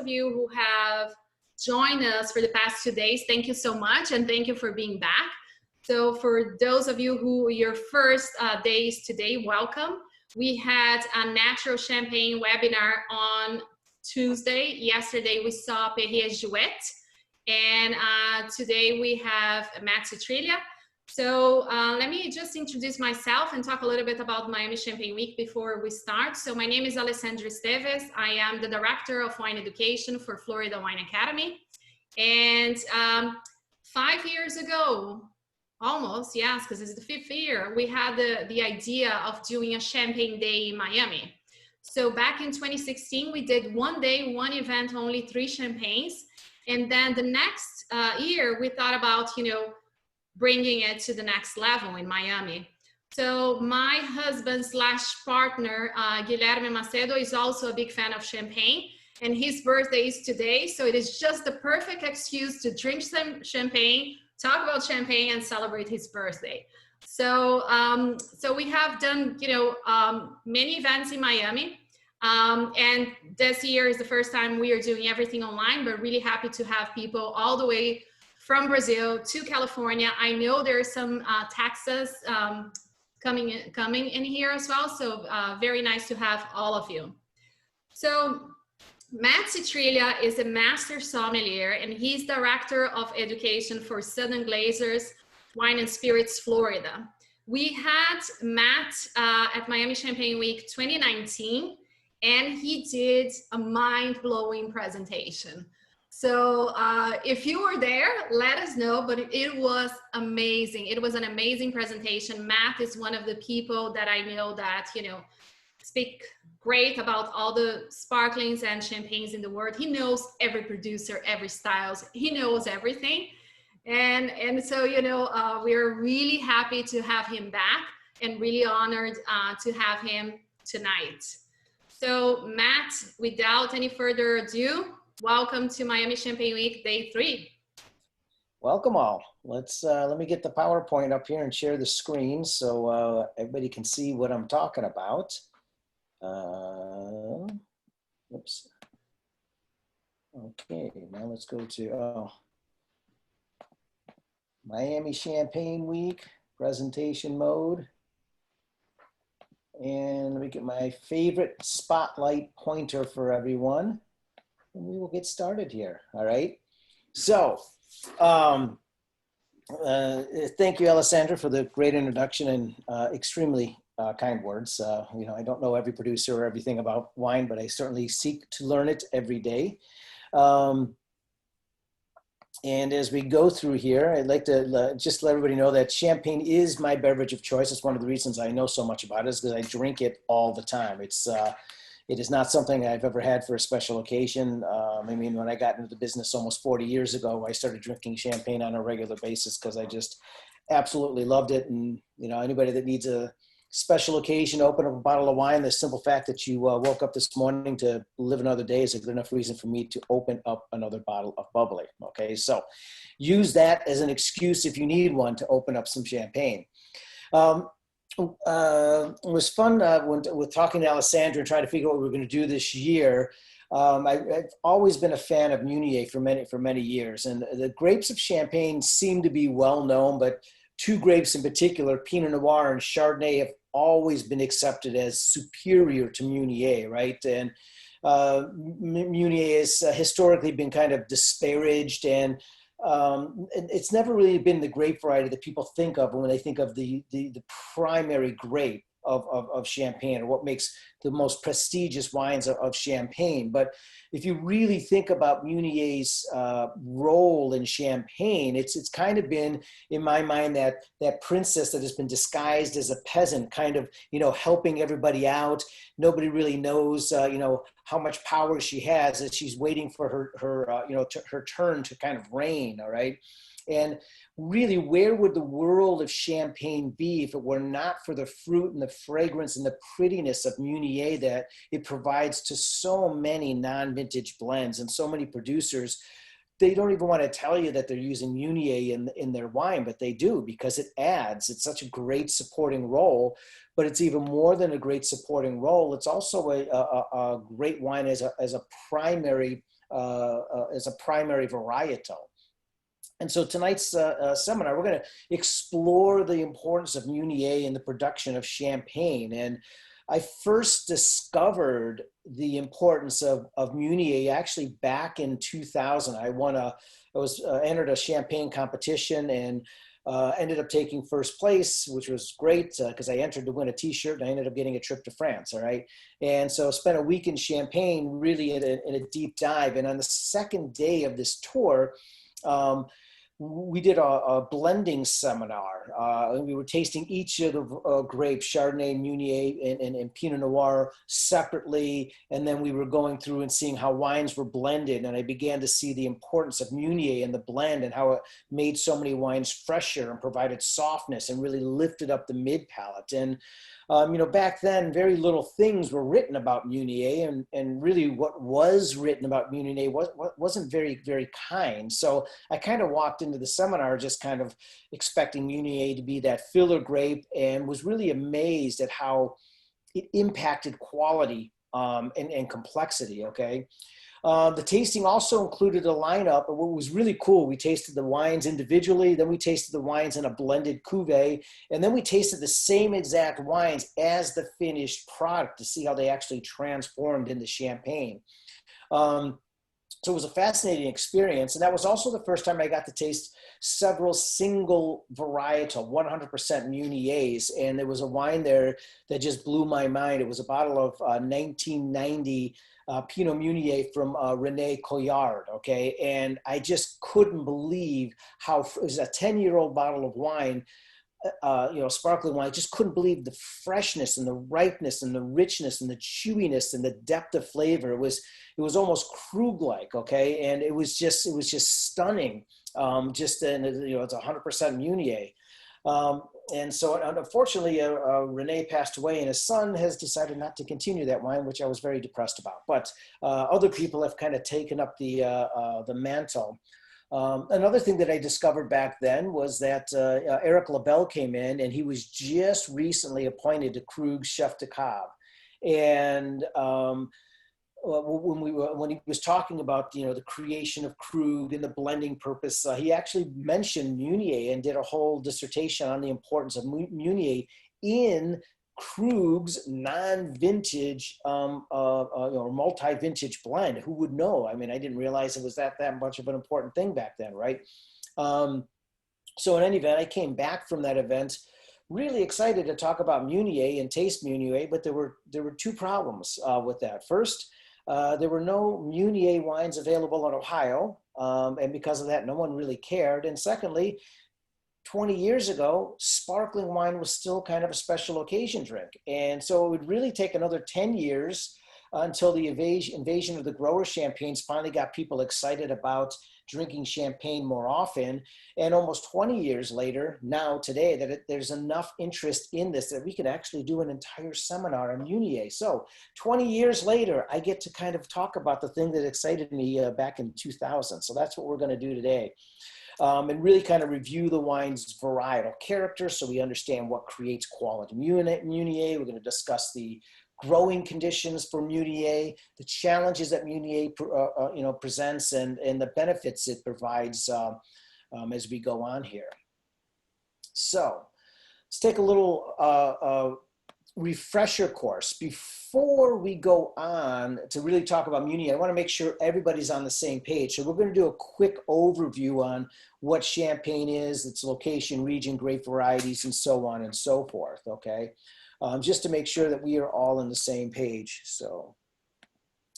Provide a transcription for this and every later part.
of you who have joined us for the past 2 days, thank you so much, and thank you for being back. So for those of you who your first days today, welcome. We had a natural champagne webinar on Tuesday. Yesterday we saw Perrier Jouet, and today we have Matt Citrillia. So let me just introduce myself and talk a little bit about Miami Champagne Week before we start. So my name is Alessandra Esteves. I am the Director of Wine Education for Florida Wine Academy. And 5 years ago, almost, yes, because it's the 5th year, we had the idea of doing a Champagne Day in Miami. So back in 2016, we did one day, one event, only 3 champagnes. And then the next year, we thought about, bringing it to the next level in Miami. So my husband / partner, Guilherme Macedo, is also a big fan of champagne, and his birthday is today. So it is just the perfect excuse to drink some champagne, talk about champagne, and celebrate his birthday. So, so we have done, many events in Miami. And this year is the first time we are doing everything online, but really happy to have people all the way from Brazil to California. I know there's some Texas coming in here as well. So very nice to have all of you. So Matt Citrillia is a master sommelier, and he's director of education for Southern Glazers Wine and Spirits Florida. We had Matt at Miami Champagne Week 2019, and he did a mind-blowing presentation. So if you were there, let us know, but it was amazing. It was an amazing presentation. Matt is one of the people that I know that, speak great about all the sparklings and champagnes in the world. He knows every producer, every styles. He knows everything. And so, we're really happy to have him back and really honored to have him tonight. So Matt, without any further ado, welcome to Miami Champagne Week, Day 3. Welcome all. Let me get the PowerPoint up here and share the screen so everybody can see what I'm talking about. Oops. Okay, now let's go to Miami Champagne Week, presentation mode. And let me get my favorite spotlight pointer for everyone. And we will get started here, all right? So, thank you, Alessandra, for the great introduction and extremely kind words. I don't know every producer or everything about wine, but I certainly seek to learn it every day. And as we go through here, I'd like to just let everybody know that champagne is my beverage of choice. It's one of the reasons I know so much about it is because I drink it all the time. It is not something I've ever had for a special occasion. When I got into the business almost 40 years ago, I started drinking champagne on a regular basis because I just absolutely loved it. And, anybody that needs a special occasion to open up a bottle of wine, the simple fact that you woke up this morning to live another day is a good enough reason for me to open up another bottle of bubbly. Okay, so use that as an excuse if you need one to open up some champagne. It was fun with talking to Alessandra and trying to figure out what we were going to do this year. I've always been a fan of Meunier for many years, and the grapes of Champagne seem to be well known, but 2 grapes in particular, Pinot Noir and Chardonnay, have always been accepted as superior to Meunier, right? And Meunier has historically been kind of disparaged, and it's never really been the grape variety that people think of when they think of the primary grape of Champagne, or what makes the most prestigious wines of Champagne. But if you really think about Meunier's role in Champagne, it's kind of been, in my mind, that princess that has been disguised as a peasant, kind of, helping everybody out. Nobody really knows, how much power she has as she's waiting for her turn to kind of reign. All right. And really, where would the world of Champagne be if it were not for the fruit and the fragrance and the prettiness of Meunier that it provides to so many non-vintage blends and so many producers? They don't even want to tell you that they're using Meunier in their wine, but they do, because it's such a great supporting role. But it's even more than a great supporting role. It's also a great wine as a primary as a primary varietal. And so tonight's seminar, we're going to explore the importance of Meunier in the production of champagne. And I first discovered the importance of Meunier actually back in 2000. I entered a champagne competition and ended up taking first place, which was great because I entered to win a t-shirt and I ended up getting a trip to France. All right. And so spent a week in Champagne, really in a deep dive. And on the second day of this tour, we did a blending seminar. We were tasting each of the grapes, Chardonnay, Meunier, and Pinot Noir separately. And then we were going through and seeing how wines were blended. And I began to see the importance of Meunier in the blend and how it made so many wines fresher and provided softness and really lifted up the mid palate. And back then, very little things were written about Meunier, and really what was written about Meunier wasn't very, very kind. So I kind of walked into the seminar just kind of expecting Meunier to be that filler grape, and was really amazed at how it impacted quality and complexity, okay? The tasting also included a lineup, and what was really cool, we tasted the wines individually, then we tasted the wines in a blended cuvee, and then we tasted the same exact wines as the finished product to see how they actually transformed into champagne. So it was a fascinating experience, and that was also the first time I got to taste several single varietal 100% Meuniers, and there was a wine there that just blew my mind. It was a bottle of 1990 Pinot Meunier from René Colliard, okay? And I just couldn't believe how, it was a 10-year-old bottle of wine, sparkling wine. I just couldn't believe the freshness and the ripeness and the richness and the chewiness and the depth of flavor. It was almost Krug-like, okay? And it was just stunning. It's 100% Meunier. And so unfortunately, René passed away, and his son has decided not to continue that wine, which I was very depressed about. But other people have kind of taken up the mantle. Another thing that I discovered back then was that Eric Labelle came in, and he was just recently appointed to Krug's chef de cave. And when he was talking about the creation of Krug and the blending purpose, he actually mentioned Meunier and did a whole dissertation on the importance of Meunier in Krug's non-vintage multi-vintage blend. Who would know? I mean, I didn't realize it was that much of an important thing back then, right? So in any event, I came back from that event really excited to talk about Meunier and taste Meunier, but there were two problems with that. First, there were no Meunier wines available in Ohio, and because of that, no one really cared. And secondly, 20 years ago, sparkling wine was still kind of a special occasion drink. And so it would really take another 10 years until the invasion of the grower champagnes finally got people excited about drinking champagne more often. And almost 20 years later, now today, there's enough interest in this that we could actually do an entire seminar on Meunier. So 20 years later, I get to kind of talk about the thing that excited me back in 2000. So that's what we're going to do today. And really kind of review the wine's varietal character so we understand what creates quality Meunier. We're going to discuss the growing conditions for Meunier, the challenges that Meunier presents, and the benefits it provides as we go on here. So let's take a little refresher course. Before we go on to really talk about Meunier, I want to make sure everybody's on the same page. So we're going to do a quick overview on what Champagne is, its location, region, grape varieties, and so on and so forth, okay? Just to make sure that we are all on the same page. So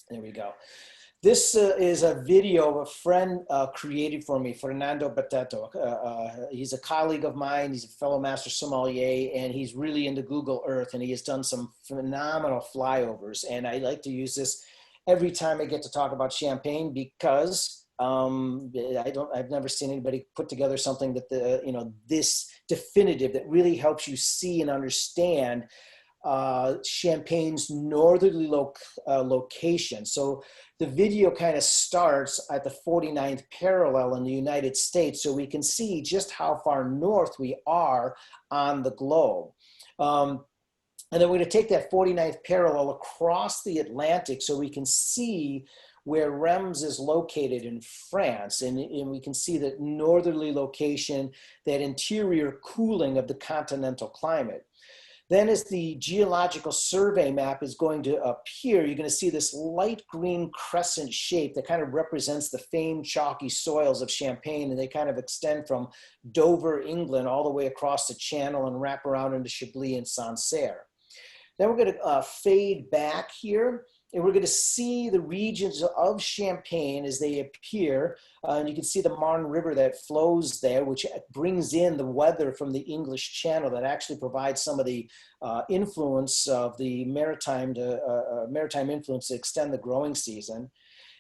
there we go. This is a video a friend created for me, Fernando Bateto. He's a colleague of mine. He's a fellow master sommelier, and he's really into Google Earth, and he has done some phenomenal flyovers. And I like to use this every time I get to talk about Champagne because I've never seen anybody put together something that this definitive that really helps you see and understand Champagne's northerly location. So the video kind of starts at the 49th parallel in the United States, so we can see just how far north we are on the globe. And then we're going to take that 49th parallel across the Atlantic so we can see where Reims is located in France. And we can see that northerly location, that interior cooling of the continental climate. Then as the geological survey map is going to appear, you're going to see this light green crescent shape that kind of represents the famed chalky soils of Champagne, and they kind of extend from Dover, England, all the way across the Channel and wrap around into Chablis and Sancerre. Then we're going to fade back here, and we're going to see the regions of Champagne as they appear. And you can see the Marne River that flows there, which brings in the weather from the English Channel that actually provides some of the influence of the maritime influence to extend the growing season.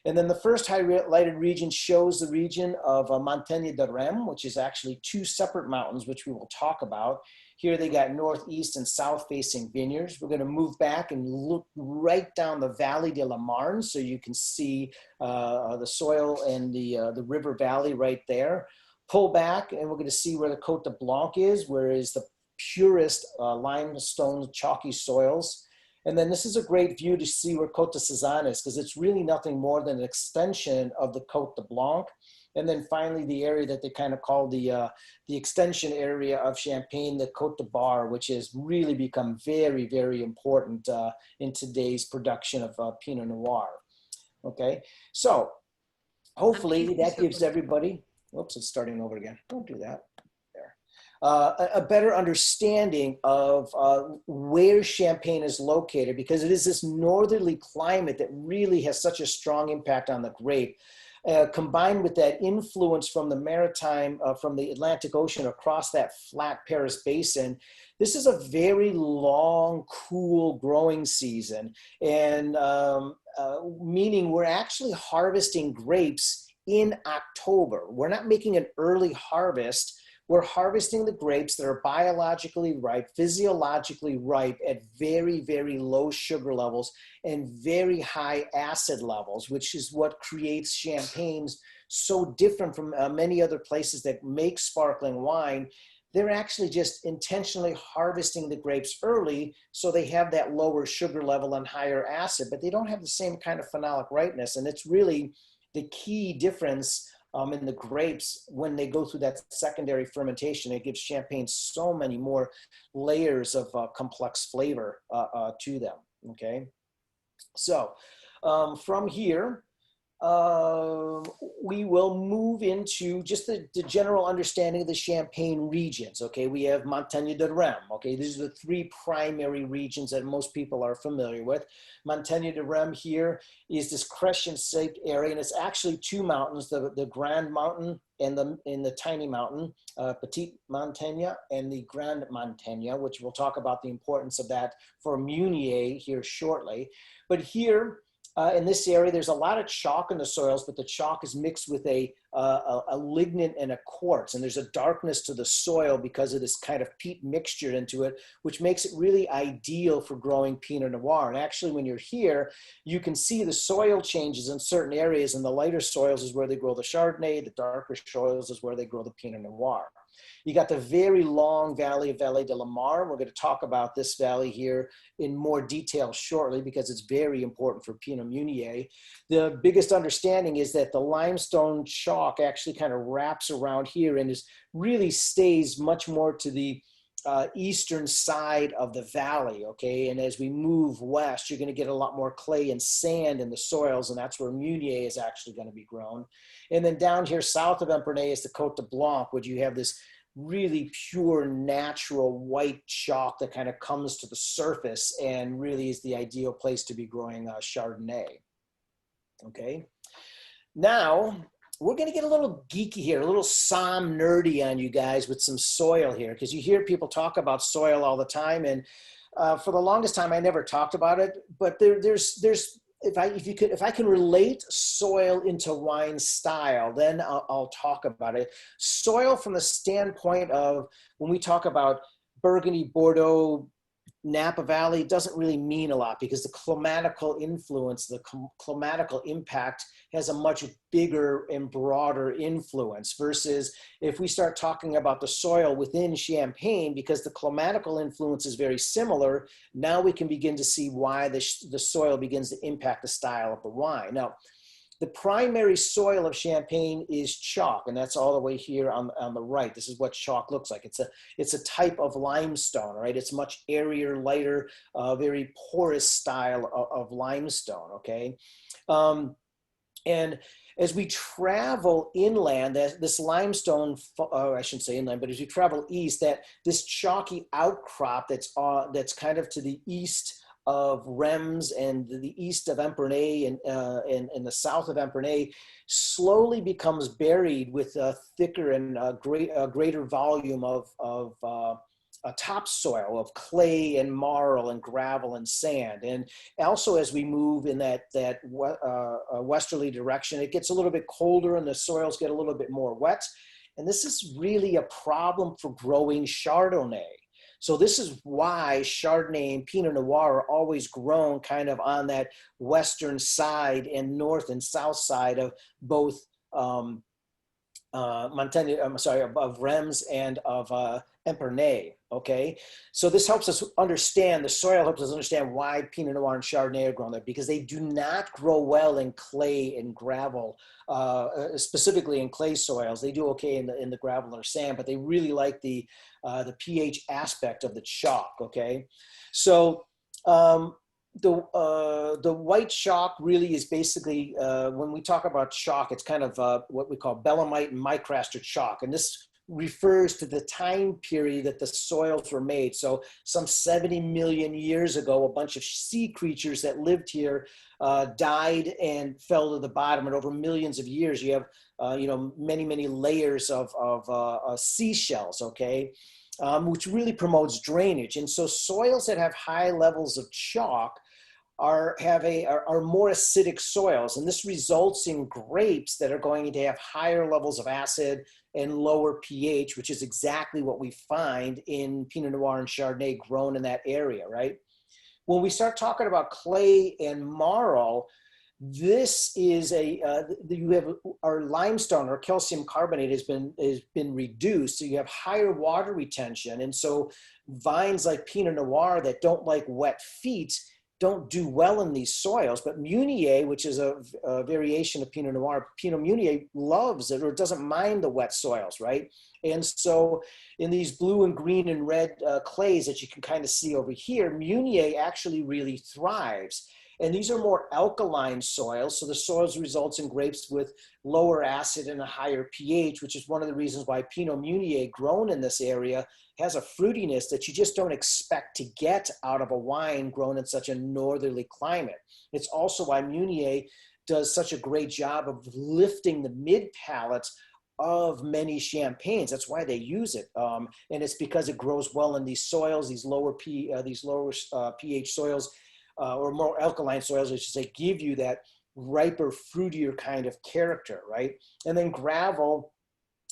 And then the first highlighted region shows the region of Montagne de Reims, which is actually two separate mountains, which we will talk about. Here they got northeast and south facing vineyards. We're going to move back and look right down the Valley de la Marne, so you can see the soil and the river valley right there. Pull back and we're going to see where the Côte de Blanc is, where is the purest limestone chalky soils. And then this is a great view to see where Côte de Sézanne is, because it's really nothing more than an extension of the Côte de Blanc. And then finally, the area that they kind of call the extension area of Champagne, the Côte de Bar, which has really become very, very important in today's production of Pinot Noir. Okay, so hopefully that gives everybody, oops, it's starting over again. Don't do that. A better understanding of where Champagne is located, because it is this northerly climate that really has such a strong impact on the grape. Combined with that influence from the maritime, from the Atlantic Ocean across that flat Paris basin, this is a very long, cool growing season. And meaning we're actually harvesting grapes in October. We're not making an early harvest. We're harvesting the grapes that are biologically ripe, physiologically ripe at very, very low sugar levels and very high acid levels, which is what creates champagnes so different from many other places that make sparkling wine. They're actually just intentionally harvesting the grapes early so they have that lower sugar level and higher acid, but they don't have the same kind of phenolic ripeness. And it's really the key difference in the grapes when they go through that secondary fermentation. It gives champagne so many more layers of complex flavor to them, okay? So from here, we will move into just the general understanding of the Champagne regions, okay? We have Montagne de Reims, okay? These are the three primary regions that most people are familiar with. Montagne de Reims here is this crescent-shaped area, and it's actually two mountains, the Grand Mountain and the tiny mountain, Petite Montagne and the Grand Montagne, which we'll talk about the importance of that for Meunier here shortly. But here, in this area, there's a lot of chalk in the soils, but the chalk is mixed with a lignin and a quartz, and there's a darkness to the soil because of this kind of peat mixture into it, which makes it really ideal for growing Pinot Noir. And actually, when you're here, you can see the soil changes in certain areas, and the lighter soils is where they grow the Chardonnay, the darker soils is where they grow the Pinot Noir. You got the very long valley of Vallée de la Marne. We're going to talk about this valley here in more detail shortly because it's very important for Pinot Meunier. The biggest understanding is that the limestone chalk actually kind of wraps around here and really stays much more to the eastern side of the valley, okay? And as we move west, you're going to get a lot more clay and sand in the soils, and that's where Meunier is actually going to be grown. And then down here south of Epernay is the Côte de Blanc, where you have this really pure, natural white chalk that kind of comes to the surface and really is the ideal place to be growing Chardonnay, okay? Now, we're going to get a little geeky here, a little somm nerdy on you guys with some soil here, because you hear people talk about soil all the time, and for the longest time I never talked about it. But if I can relate soil into wine style, then I'll talk about it. Soil from the standpoint of when we talk about Burgundy, Bordeaux, Napa Valley, doesn't really mean a lot because the climatical influence, the climatical impact has a much bigger and broader influence versus if we start talking about the soil within Champagne, because the climatical influence is very similar, now we can begin to see why the soil begins to impact the style of the wine. Now, the primary soil of Champagne is chalk, and that's all the way here on the right. This is what chalk looks like. It's a type of limestone, right? It's much airier, lighter, very porous style of limestone, okay? And as we travel inland, this limestone, I shouldn't say inland, but as we travel east, this chalky outcrop that's kind of to the east of Reims and the east of Epernay and the south of Epernay slowly becomes buried with a thicker and greater volume of a topsoil of clay and marl and gravel and sand. And also as we move in that westerly direction, it gets a little bit colder and the soils get a little bit more wet. And this is really a problem for growing Chardonnay. So this is why Chardonnay and Pinot Noir are always grown kind of on that western side and north and south side of both Montaigne, of Reims and of Epernay, okay? So this helps us understand, the soil helps us understand why Pinot Noir and Chardonnay are grown there, because they do not grow well in clay and gravel, specifically in clay soils. They do okay in the gravel or sand, but they really like the pH aspect of the chalk, okay? So the white chalk really is basically, when we talk about chalk, it's kind of what we call belemnite and micraster chalk. And this refers to the time period that the soils were made. So some 70 million years ago, a bunch of sea creatures that lived here died and fell to the bottom. And over millions of years, you have many, many layers of seashells, okay? Which really promotes drainage. And so soils that have high levels of chalk are more acidic soils, and this results in grapes that are going to have higher levels of acid and lower pH, which is exactly what we find in Pinot Noir and Chardonnay grown in that area, right? When we start talking about clay and marl, this is you have our limestone or calcium carbonate has been reduced, so you have higher water retention, and so vines like Pinot Noir that don't like wet feet don't do well in these soils. But Meunier, which is a variation of Pinot Noir, Pinot Meunier loves it or doesn't mind the wet soils, right? And so in these blue and green and red clays that you can kind of see over here, Meunier actually really thrives. And these are more alkaline soils, so the soils results in grapes with lower acid and a higher pH, which is one of the reasons why Pinot Meunier grown in this area has a fruitiness that you just don't expect to get out of a wine grown in such a northerly climate. It's also why Meunier does such a great job of lifting the mid palates of many champagnes. That's why they use it, and it's because it grows well in these soils, these lower pH soils. Or more alkaline soils, I should say, give you that riper, fruitier kind of character, right? And then gravel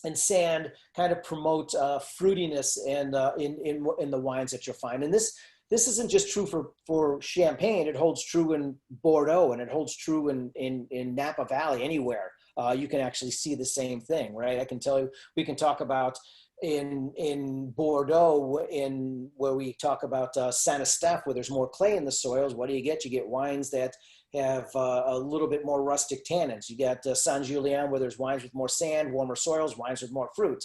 and sand kind of promote fruitiness and in the wines that you'll find. And this isn't just true for Champagne. It holds true in Bordeaux, and it holds true in Napa Valley. Anywhere you can actually see the same thing, right? I can tell you, we can talk about in Bordeaux, where we talk about Saint-Estèphe, where there's more clay in the soils. What do? You get wines that have a little bit more rustic tannins. You got Saint-Julien, where there's wines with more sand, warmer soils, wines with more fruit.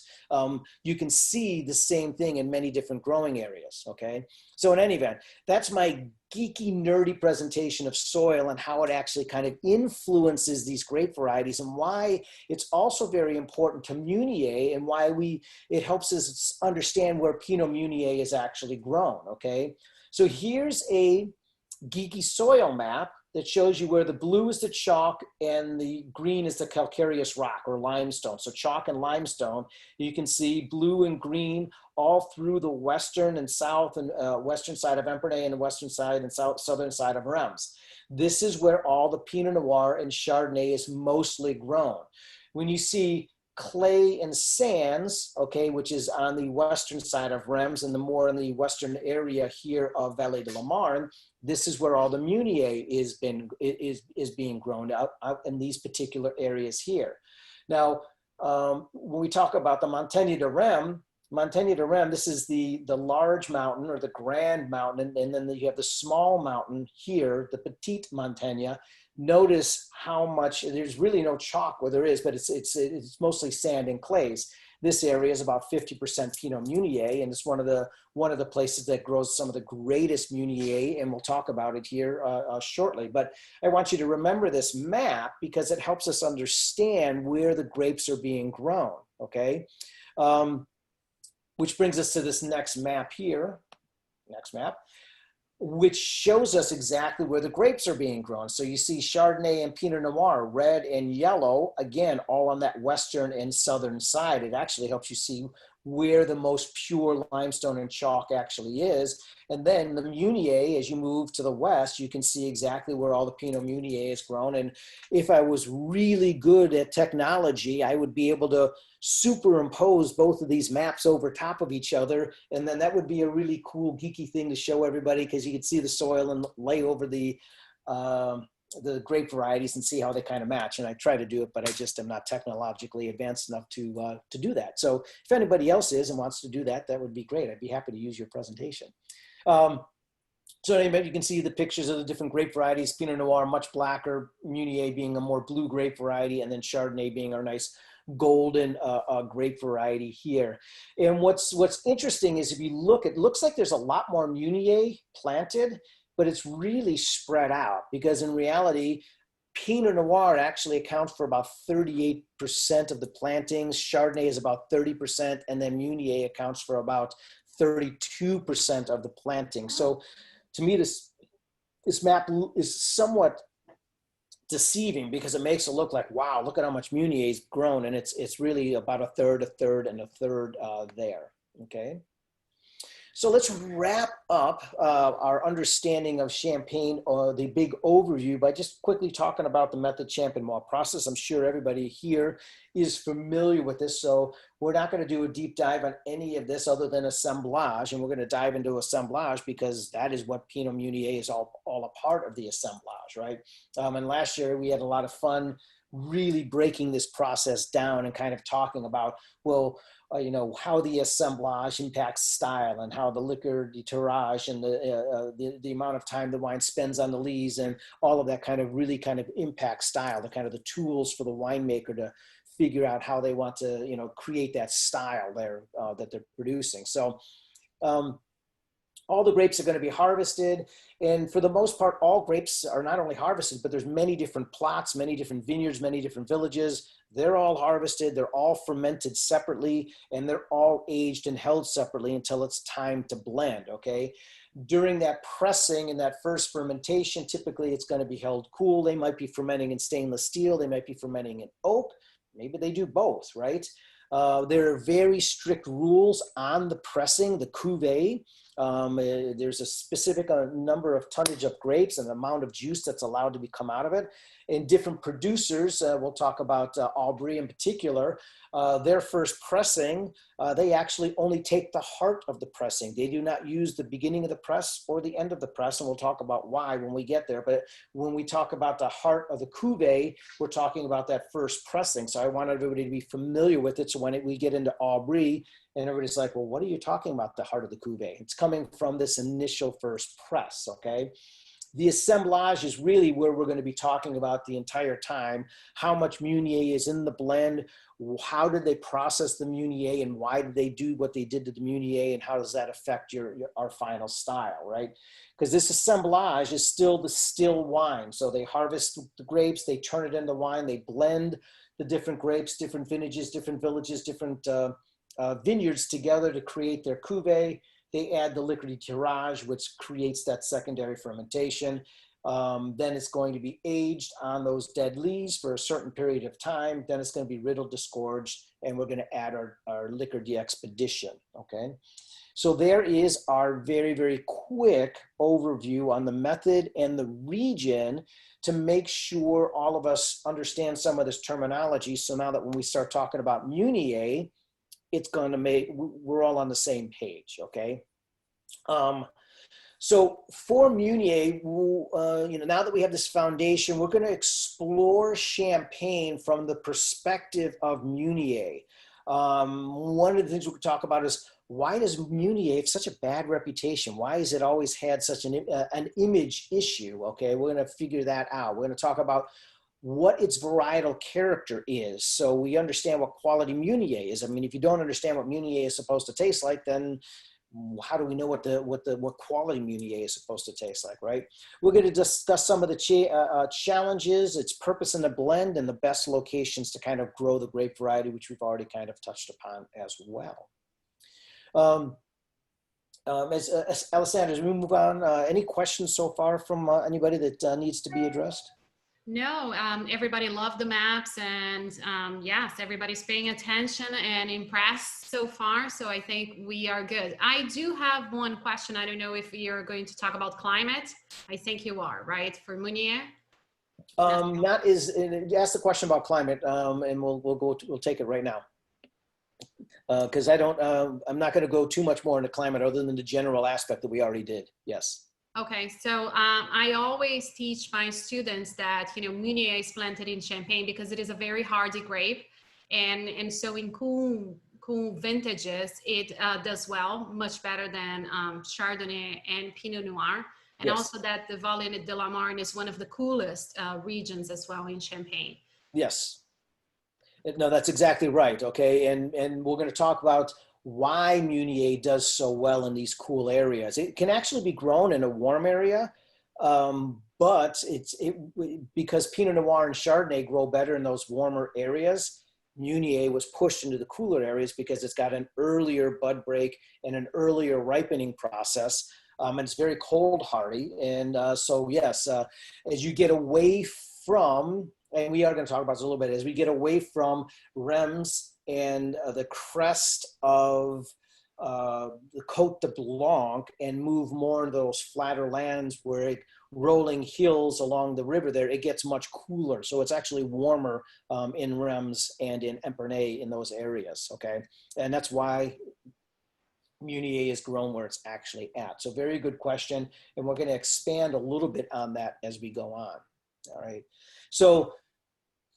You can see the same thing in many different growing areas, okay? So in any event, that's my geeky, nerdy presentation of soil and how it actually kind of influences these grape varieties, and why it's also very important to Meunier, and why it helps us understand where Pinot Meunier is actually grown, okay? So here's a geeky soil map that shows you where the blue is the chalk and the green is the calcareous rock or limestone. So chalk and limestone, you can see blue and green all through the western and south and western side of Epernay and the western side and southern side of Reims. This is where all the Pinot Noir and Chardonnay is mostly grown. When you see clay and sands, okay, which is on the western side of Reims and the more in the western area here of Vallée de la Marne, this is where all the Meunier is being grown out in these particular areas here. Now, when we talk about the Montagne de Reims, this is the large mountain or the grand mountain, and then you have the small mountain here, the Petite Montagne. notice how much, there's really no chalk where there is, but it's mostly sand and clays. This area is about 50% Pinot Meunier, and it's one of the places that grows some of the greatest Meunier, and we'll talk about it here shortly. But I want you to remember this map because it helps us understand where the grapes are being grown, okay? Which brings us to this next map here, which shows us exactly where the grapes are being grown. So you see Chardonnay and Pinot Noir, red and yellow, again, all on that western and southern side. It actually helps you see where the most pure limestone and chalk actually is. And then the Meunier, as you move to the west, you can see exactly where all the Pinot Meunier is grown. And if I was really good at technology, I would be able to superimpose both of these maps over top of each other. And then that would be a really cool, geeky thing to show everybody, because you could see the soil and lay over the grape varieties and see how they kind of match. And I try to do it, but I just am not technologically advanced enough to do that. So if anybody else is and wants to do that, that would be great. I'd be happy to use your presentation. So anyway, you can see the pictures of the different grape varieties. Pinot Noir, much blacker, Meunier being a more blue grape variety, and then Chardonnay being our nice golden grape variety here. And what's interesting is if you look, it looks like there's a lot more Meunier planted, but it's really spread out, because in reality, Pinot Noir actually accounts for about 38% of the plantings. Chardonnay is about 30%, and then Meunier accounts for about 32% of the planting. So to me, this map is somewhat deceiving, because it makes it look like, wow, look at how much Meunier is grown, and it's really about a third, and a third there, okay? So let's wrap up our understanding of Champagne, the big overview, by just quickly talking about the method Champenois process. I'm sure everybody here is familiar with this, so we're not going to do a deep dive on any of this other than assemblage, and we're going to dive into assemblage because that is what Pinot Meunier is all a part of the assemblage, right? And last year we had a lot of fun really breaking this process down and kind of talking about, well, you know, how the assemblage impacts style, and how the liqueur de tirage and the amount of time the wine spends on the lees, and all of that kind of really kind of impacts style, the kind of the tools for the winemaker to figure out how they want to, you know, create that style there that they're producing. So all the grapes are going to be harvested, and for the most part, all grapes are not only harvested, but there's many different plots, many different vineyards, many different villages. They're all harvested, they're all fermented separately, and they're all aged and held separately until it's time to blend, okay? During that pressing and that first fermentation, typically it's going to be held cool. They might be fermenting in stainless steel, they might be fermenting in oak, maybe they do both, right? There are very strict rules on the pressing, the cuvee. There's a specific number of tonnage of grapes and the amount of juice that's allowed to come out of it. And different producers, we'll talk about Aubry in particular, their first pressing, they actually only take the heart of the pressing. They do not use the beginning of the press or the end of the press, and we'll talk about why when we get there. But when we talk about the heart of the cuvee, we're talking about that first pressing. So I want everybody to be familiar with it. So when we get into Aubry, and everybody's like, well, what are you talking about, the heart of the cuvee? It's coming from this initial first press, okay? The assemblage is really where we're going to be talking about the entire time. How much Meunier is in the blend? How did they process the Meunier, and why did they do what they did to the Meunier, and how does that affect our final style, right? Because this assemblage is still the still wine. So they harvest the grapes, they turn it into wine, they blend the different grapes, different vintages, different villages, different vineyards together to create their cuvee. They add the liqueur de tirage, which creates that secondary fermentation. Then it's going to be aged on those dead leaves for a certain period of time. Then it's going to be riddled, disgorged, and we're going to add our liqueur d'expedition, okay? So there is our very, very quick overview on the method and the region to make sure all of us understand some of this terminology. So now that when we start talking about Meunier, it's going to make, we're all on the same page, okay? So for Meunier, you know, now that we have this foundation, we're going to explore Champagne from the perspective of Meunier. One of the things we could talk about is why does Meunier have such a bad reputation? Why has it always had such an image issue? Okay, we're going to figure that out. We're going to talk about what its varietal character is, so we understand what quality Meunier is. I mean, if you don't understand what Meunier is supposed to taste like, then how do we know what quality Meunier is supposed to taste like, right? We're going to discuss some of the challenges, its purpose in the blend, and the best locations to kind of grow the grape variety, which we've already kind of touched upon as well. As Alessandra, as we move on, any questions so far from anybody that needs to be addressed? No, everybody loved the maps, and yes, everybody's paying attention and impressed so far. So I think we are good. I do have one question. I don't know if you're going to talk about climate. I think you are, right? For Meunier? Not is, ask the question about climate, and we'll take it right now. Because I'm not going to go too much more into climate other than the general aspect that we already did. Yes. Okay, so I always teach my students that, you know, Meunier is planted in Champagne because it is a very hardy grape. And so in cool vintages, it does well, much better than Chardonnay and Pinot Noir. And yes. Also that the Vallée de la Marne is one of the coolest regions as well in Champagne. Yes. No, that's exactly right. Okay, and we're going to talk about why Meunier does so well in these cool areas. It can actually be grown in a warm area, but because Pinot Noir and Chardonnay grow better in those warmer areas. Meunier was pushed into the cooler areas because it's got an earlier bud break and an earlier ripening process, and it's very cold hardy. And so yes, as you get away from, and we are going to talk about this a little bit, as we get away from Reims and the crest of the Côte de Blanc and move more into those flatter lands where rolling hills along the river there, it gets much cooler. So it's actually warmer in Reims and in Epernay in those areas, okay? And that's why Meunier is grown where it's actually at. So very good question. And we're going to expand a little bit on that as we go on, all right? So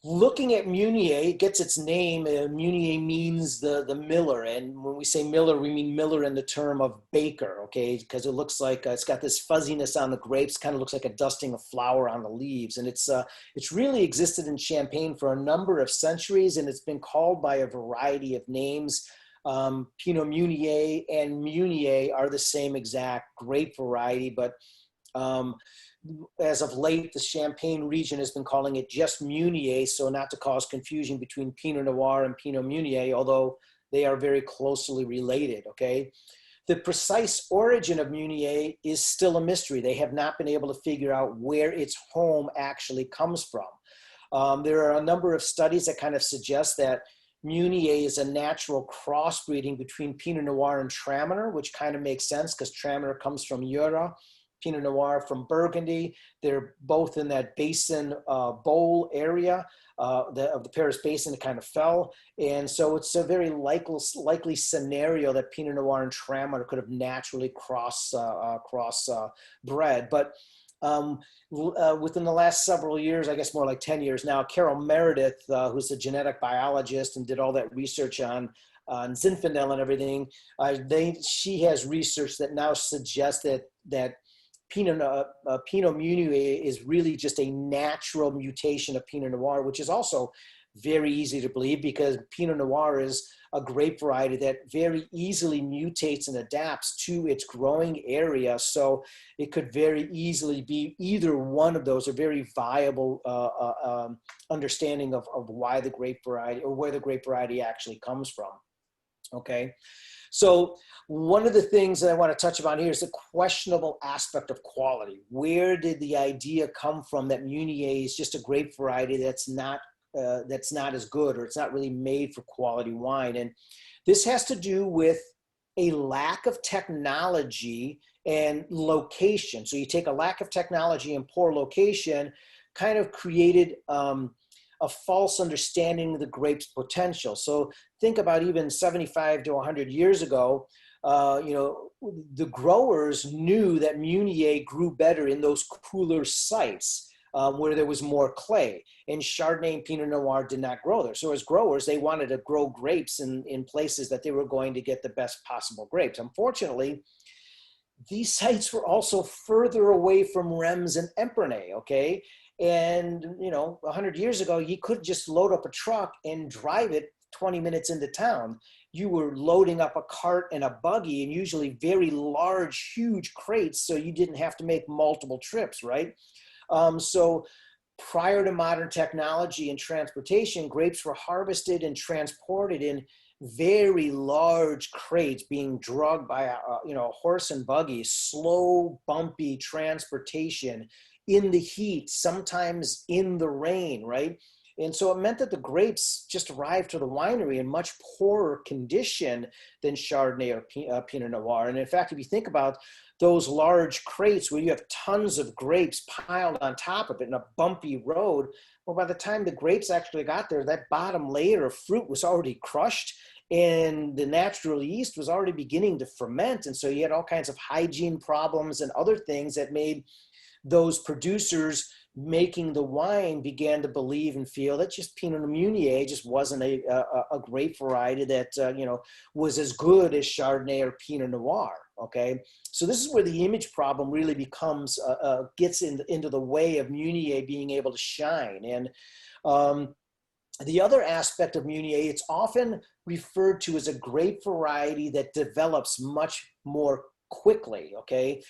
looking at Meunier, it gets its name. Meunier means the miller. And when we say miller, we mean miller in the term of baker, okay? Because it looks like it's got this fuzziness on the grapes, kind of looks like a dusting of flour on the leaves. And it's really existed in Champagne for a number of centuries, and it's been called by a variety of names. Pinot Meunier and Meunier are the same exact grape variety, but as of late, the Champagne region has been calling it just Meunier, so not to cause confusion between Pinot Noir and Pinot Meunier, although they are very closely related, okay? The precise origin of Meunier is still a mystery. They have not been able to figure out where its home actually comes from. There are a number of studies that kind of suggest that Meunier is a natural crossbreeding between Pinot Noir and Traminer, which kind of makes sense because Traminer comes from Jura, Pinot Noir from Burgundy. They're both in that basin bowl area of the Paris Basin. It kind of fell. And so it's a very likely scenario that Pinot Noir and Traminer could have naturally bred. But within the last several years, I guess more like 10 years now, Carol Meredith, who's a genetic biologist and did all that research on Zinfandel and everything, she has research that now suggests that Pinot Meunier is really just a natural mutation of Pinot Noir, which is also very easy to believe because Pinot Noir is a grape variety that very easily mutates and adapts to its growing area. So it could very easily be either one of those, a very viable understanding of why the grape variety or where the grape variety actually comes from. Okay. So one of the things that I want to touch upon here is the questionable aspect of quality. Where did the idea come from that Meunier is just a grape variety that's not as good, or it's not really made for quality wine? And this has to do with a lack of technology and location. So you take a lack of technology and poor location, kind of created a false understanding of the grape's potential. So think about even 75 to 100 years ago, the growers knew that Meunier grew better in those cooler sites. where there was more clay. And Chardonnay and Pinot Noir did not grow there. So as growers, they wanted to grow grapes in places that they were going to get the best possible grapes. Unfortunately, these sites were also further away from Reims and Epernay, okay? And, 100 years ago, you could just load up a truck and drive it 20 minutes into town. You were loading up a cart and a buggy, and usually very large, huge crates, so you didn't have to make multiple trips, right? So prior to modern technology and transportation, grapes were harvested and transported in very large crates being dragged by a horse and buggy, slow, bumpy transportation in the heat, sometimes in the rain, right? And so it meant that the grapes just arrived to the winery in much poorer condition than Chardonnay or Pinot Noir. And in fact, if you think about those large crates where you have tons of grapes piled on top of it in a bumpy road, well, by the time the grapes actually got there, that bottom layer of fruit was already crushed and the natural yeast was already beginning to ferment. And so you had all kinds of hygiene problems and other things that made those producers making the wine began to believe and feel that just Pinot Meunier just wasn't a grape variety that was as good as Chardonnay or Pinot Noir. Okay, so this is where the image problem really becomes gets into the way of Meunier being able to shine. And the other aspect of Meunier, it's often referred to as a grape variety that develops much more quickly. Okay,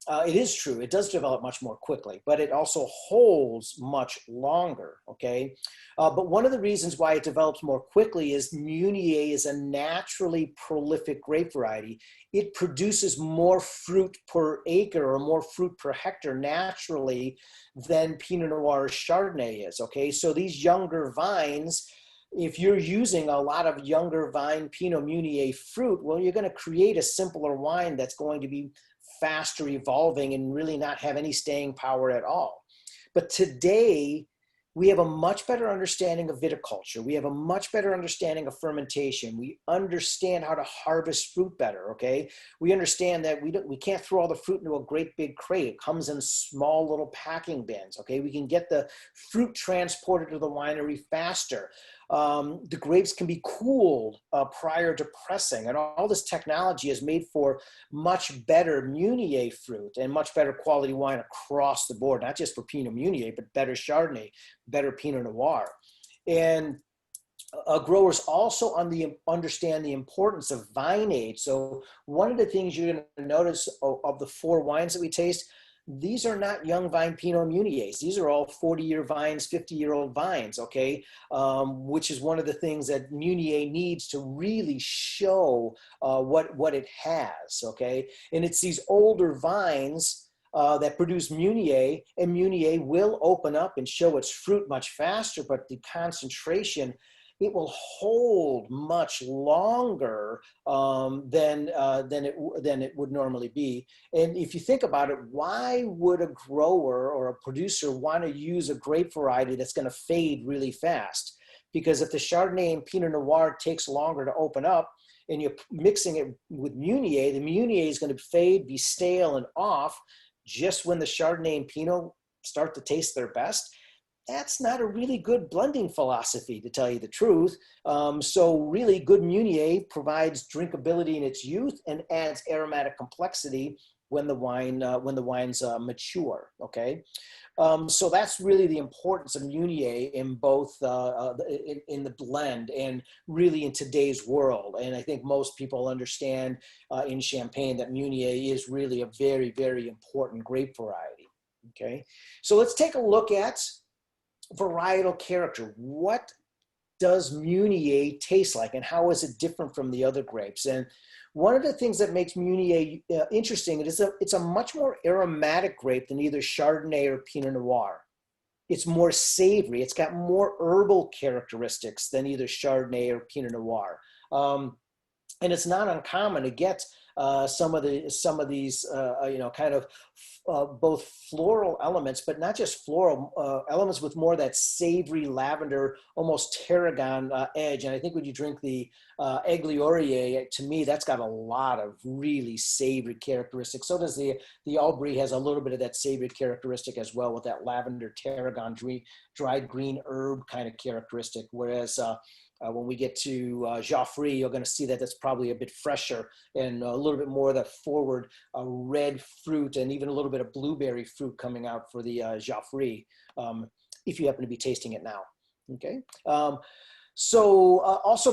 it is true, it does develop much more quickly, but it also holds much longer, okay? But one of the reasons why it develops more quickly is Meunier is a naturally prolific grape variety. It produces more fruit per acre or more fruit per hectare naturally than Pinot Noir or Chardonnay is, okay? So these younger vines, if you're using a lot of younger vine Pinot Meunier fruit, well, you're going to create a simpler wine that's going to be faster evolving and really not have any staying power at all. But today, we have a much better understanding of viticulture. We have a much better understanding of fermentation. We understand how to harvest fruit better, okay? We understand that we can't throw all the fruit into a great big crate. It comes in small little packing bins, okay? We can get the fruit transported to the winery faster. The grapes can be cooled prior to pressing, and all this technology has made for much better Meunier fruit and much better quality wine across the board, not just for Pinot Meunier, but better Chardonnay, better Pinot Noir. And growers also understand the importance of vine age. So one of the things you're going to notice of the 4 wines that we taste, these are not young vine Pinot Meuniers. These are all 40-year vines, 50-year-old vines, okay? Which is one of the things that Meunier needs to really show what it has, okay? And it's these older vines that produce Meunier, and Meunier will open up and show its fruit much faster, but the concentration, it will hold much longer than it would normally be. And if you think about it, why would a grower or a producer want to use a grape variety that's going to fade really fast? Because if the Chardonnay and Pinot Noir takes longer to open up, and you're mixing it with Meunier, the Meunier is going to fade, be stale and off just when the Chardonnay and Pinot start to taste their best. That's not a really good blending philosophy, to tell you the truth. So really good Meunier provides drinkability in its youth and adds aromatic complexity when the wines mature, okay? So that's really the importance of Meunier in both, in the blend and really in today's world. And I think most people understand in Champagne that Meunier is really a very, very important grape variety, okay? So let's take a look at varietal character. What does Meunier taste like, and how is it different from the other grapes? And one of the things that makes Meunier interesting is it's a much more aromatic grape than either Chardonnay or Pinot Noir. It's more savory. It's got more herbal characteristics than either Chardonnay or Pinot Noir. And it's not uncommon to get some of these kind of both floral elements, but not just floral elements, with more of that savory lavender, almost tarragon edge. And I think when you drink the Agliorie, to me, that's got a lot of really savory characteristics. So does the Aubry, has a little bit of that savory characteristic as well, with that lavender tarragon dried green herb kind of characteristic. Whereas when we get to Joffre, you're going to see that that's probably a bit fresher and a little bit more of the forward red fruit, and even a little bit of blueberry fruit coming out for the Joffre, if you happen to be tasting it now. Okay. Also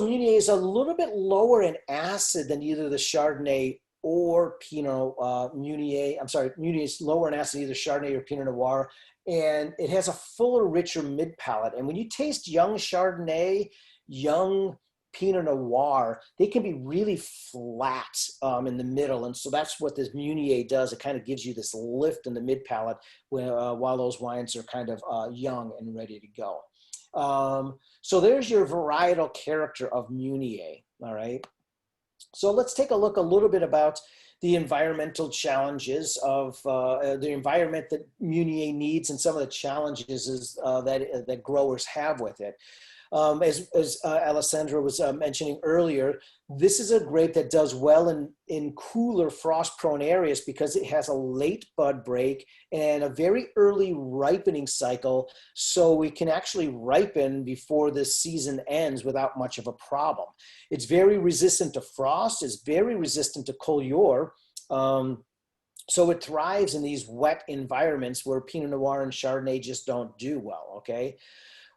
Meunier is a little bit lower in acid than either the Chardonnay or Pinot Meunier. I'm sorry, Meunier is lower in acid than either Chardonnay or Pinot Noir, and it has a fuller, richer mid palate. And when you taste young Chardonnay, young Pinot Noir, they can be really flat in the middle. And so that's what this Meunier does. It kind of gives you this lift in the mid palate while those wines are kind of young and ready to go. So there's your varietal character of Meunier, all right? So let's take a look a little bit about the environmental challenges of the environment that Meunier needs, and some of the challenges that growers have with it. As Alessandra was mentioning earlier, this is a grape that does well in cooler, frost-prone areas because it has a late bud break and a very early ripening cycle, so we can actually ripen before the season ends without much of a problem. It's very resistant to frost, it's very resistant to collioure, so it thrives in these wet environments where Pinot Noir and Chardonnay just don't do well, okay?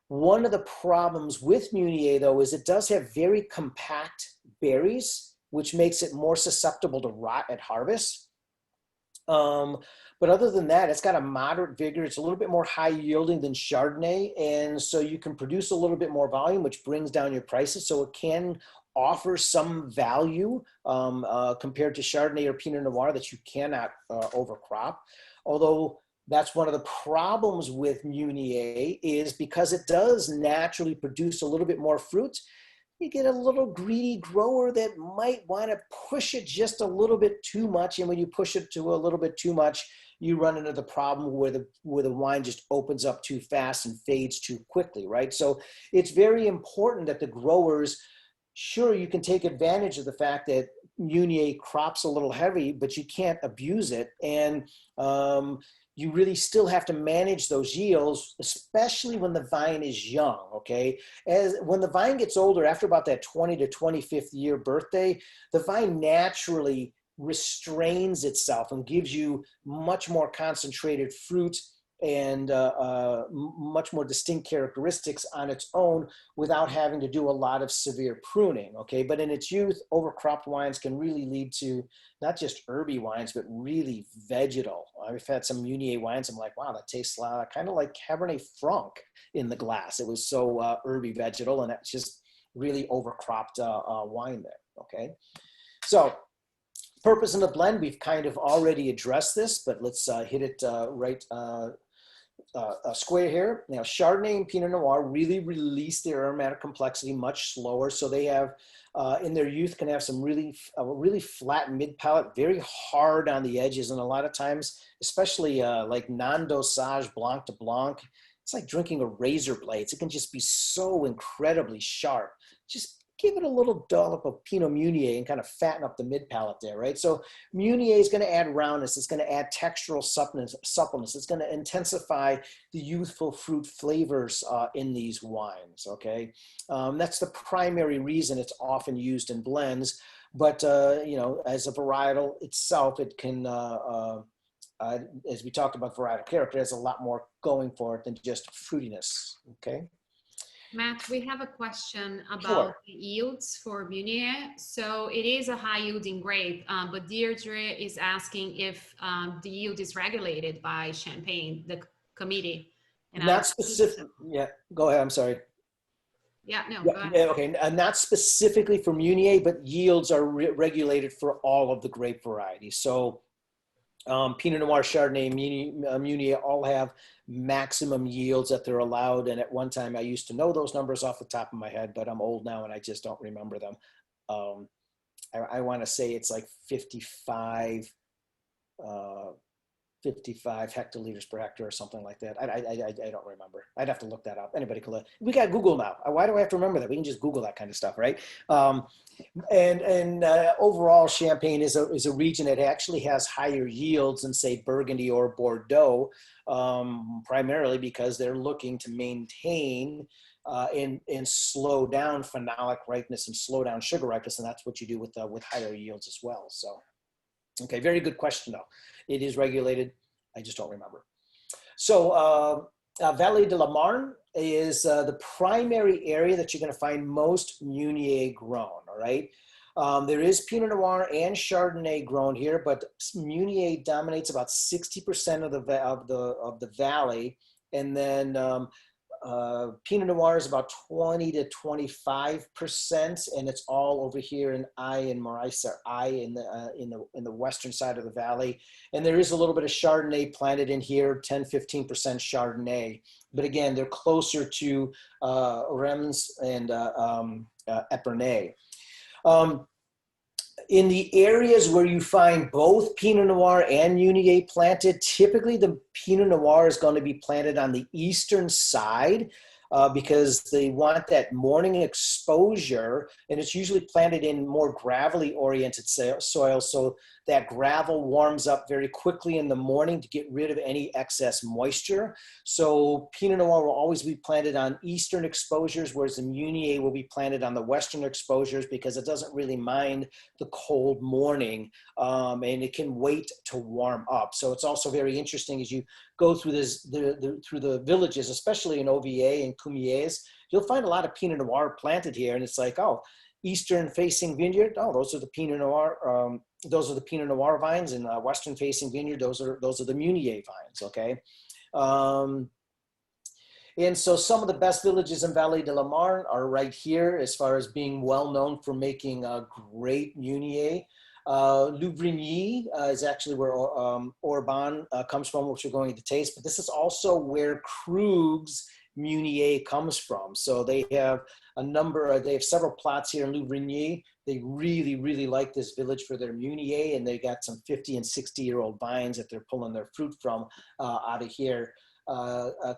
One of the problems with Meunier, though, is it does have very compact berries, which makes it more susceptible to rot at harvest. But other than that, it's got a moderate vigor. It's a little bit more high yielding than Chardonnay, and so you can produce a little bit more volume, which brings down your prices. So it can offer some value compared to Chardonnay or Pinot Noir that you cannot overcrop. Although that's one of the problems with Meunier, is because it does naturally produce a little bit more fruit, you get a little greedy grower that might want to push it just a little bit too much. And when you push it to a little bit too much, you run into the problem where the wine just opens up too fast and fades too quickly, right? So it's very important that the growers, sure, you can take advantage of the fact that Meunier crops a little heavy, but you can't abuse it. And you really still have to manage those yields, especially when the vine is young, okay? When the vine gets older, after about that 20 to 25th year birthday, the vine naturally restrains itself and gives you much more concentrated fruit and much more distinct characteristics on its own without having to do a lot of severe pruning, okay? But in its youth, overcropped wines can really lead to not just herby wines, but really vegetal. I've had some Meunier wines, I'm like, wow, that tastes kind of like Cabernet Franc in the glass. It was so herby vegetal, and that's just really overcropped wine there, okay? So purpose in the blend, we've kind of already addressed this, but let's hit it right square here. Now, Chardonnay and Pinot Noir really release their aromatic complexity much slower. So they have, in their youth, can have some really flat mid palate, very hard on the edges. And a lot of times, especially like non-dosage Blanc de Blanc, it's like drinking a razor blades. It can just be so incredibly sharp. Just give it a little dollop of Pinot Meunier and kind of fatten up the mid palate there, right? So Meunier is going to add roundness. It's going to add textural suppleness. It's going to intensify the youthful fruit flavors in these wines, okay? That's the primary reason it's often used in blends. But, as a varietal itself, it can, as we talked about varietal character, has a lot more going for it than just fruitiness, okay? Matt, we have a question about Sure. the yields for Meunier. So it is a high yielding grape, but Deirdre is asking if the yield is regulated by Champagne, the committee. And Not specific. Yeah, go ahead. I'm sorry. Yeah, no, Yeah, go ahead. yeah, okay. Not specifically for Meunier, but yields are regulated for all of the grape varieties. So Pinot Noir, Chardonnay, Meunier all have maximum yields that they're allowed. And at one time I used to know those numbers off the top of my head, but I'm old now and I just don't remember them. I want to say it's like 55, uh, 55 hectoliters per hectare or something like that. I don't remember. I'd have to look that up. Anybody could look. We got Google now. Why do I have to remember that? We can just Google that kind of stuff, right? And overall, Champagne is a region that actually has higher yields than, say, Burgundy or Bordeaux, primarily because they're looking to maintain and slow down phenolic ripeness and slow down sugar ripeness, and that's what you do with higher yields as well. So. Okay, very good question though. It is regulated. I just don't remember. So Vallée de la Marne is the primary area that you're going to find most Meunier grown. All right. There is Pinot Noir and Chardonnay grown here, but Meunier dominates about 60% of the valley, and then Pinot Noir is about 20 to 25%, and it's all over here in Maurice in the western side of the valley. And there is a little bit of Chardonnay planted in here, 10-15% Chardonnay. But again, they're closer to Reims and Epernay. In the areas where you find both Pinot Noir and Meunier planted, typically the Pinot Noir is going to be planted on the eastern side because they want that morning exposure, and it's usually planted in more gravelly oriented soil, so that gravel warms up very quickly in the morning to get rid of any excess moisture. So Pinot Noir will always be planted on eastern exposures, whereas the Meunier will be planted on the western exposures because it doesn't really mind the cold morning, and it can wait to warm up. So it's also very interesting as you go through through the villages, especially in Ovier and Cumiers, you'll find a lot of Pinot Noir planted here, and it's like, oh, eastern facing vineyard, oh, those are the Pinot Noir. Those are the Pinot Noir vines, and western facing vineyard, those are the Meunier vines. Okay. And so some of the best villages in Vallée de la Marne are right here as far as being well known for making great Meunier. Louvigny is actually where Orban comes from, which we're going to taste, but this is also where Krug's Meunier comes from. So they have they have several plots here in Louvigny. They really, really like this village for their Meunier, and they got some 50 and 60-year-old vines that they're pulling their fruit from out of here.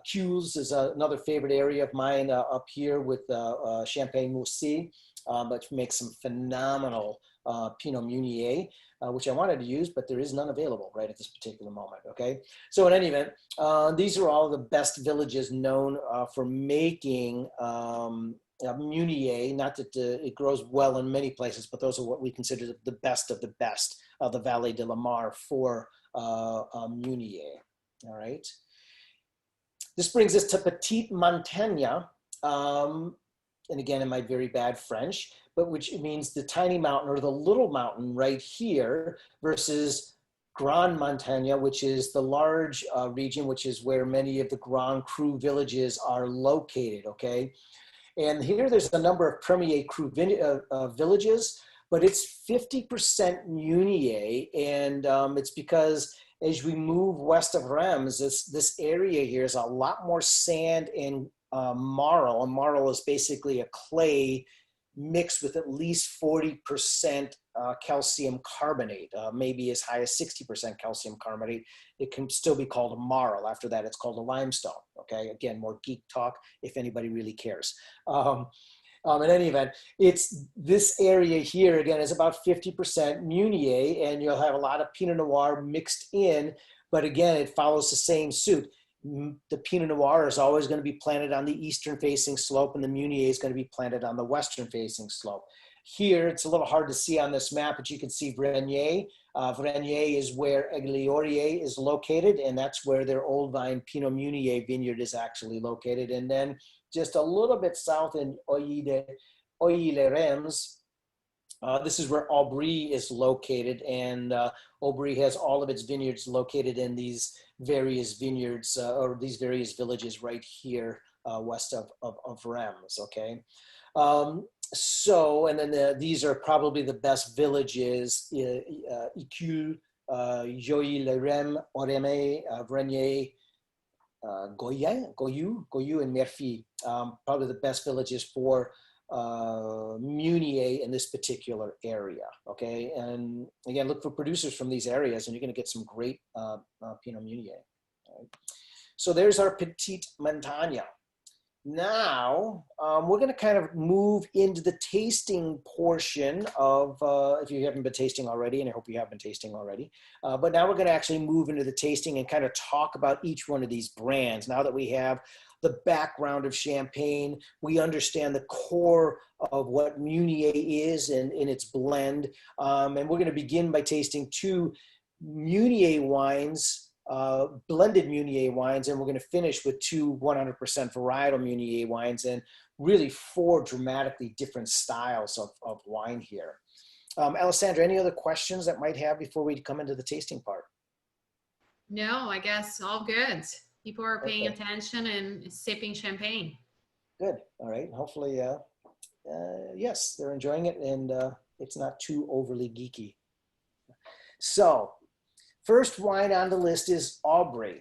Cules is another favorite area of mine up here with Champagne-Moussy, which makes some phenomenal Pinot Meunier, which I wanted to use, but there is none available right at this particular moment, okay? So in any event, these are all the best villages known for making Meunier. Not that it grows well in many places, but those are what we consider the best of the Vallée de la Marne for Meunier, all right? This brings us to Petite Montagne, and again, in my very bad French, but which means the tiny mountain or the little mountain right here versus Grande Montagne, which is the large region, which is where many of the Grand Cru villages are located, okay? And here there's a number of Premier Cru villages, but it's 50% Meunier, and it's because as we move west of Reims, this area here is a lot more sand and marl. And marl is basically a clay mixed with at least 40% calcium carbonate, maybe as high as 60% calcium carbonate. It can still be called a marl. After that, it's called a limestone. Okay, again, more geek talk if anybody really cares. In any event, it's this area here, again, is about 50% Meunier, and you'll have a lot of Pinot Noir mixed in, but again, it follows the same suit. The Pinot Noir is always going to be planted on the eastern facing slope, and the Meunier is going to be planted on the western facing slope. Here, it's a little hard to see on this map, but you can see Vrenier. Vrenier is where Egliorier is located, and that's where their Old Vine Pinot Meunier vineyard is actually located. And then just a little bit south in Oeil-les-Reims, this is where Aubry is located, and Aubry has all of its vineyards located in these various vineyards or these various villages right here west of Reims, okay? So, and then these are probably the best villages, Écules, Joly-les-Reims, Oremé, Vrenier, Goyou, and Murphy, probably the best villages for Meunier in this particular area. Okay, and again, look for producers from these areas, and you're going to get some great Pinot Meunier. Right? So there's our Petite Montagne. Now we're going to kind of move into the tasting portion of, if you haven't been tasting already, and I hope you have been tasting already, but now we're going to actually move into the tasting and kind of talk about each one of these brands. Now that we have the background of Champagne, we understand the core of what Meunier is in its blend, and we're going to begin by tasting two Meunier wines, blended Meunier wines, and we're going to finish with two 100% varietal Meunier wines, and really four dramatically different styles of wine here. Alessandra, any other questions that might have before we come into the tasting part? No, I guess all good. People are paying attention and sipping champagne. Good. All right. Hopefully, yes, they're enjoying it, and it's not too overly geeky. So, first wine on the list is Aubry.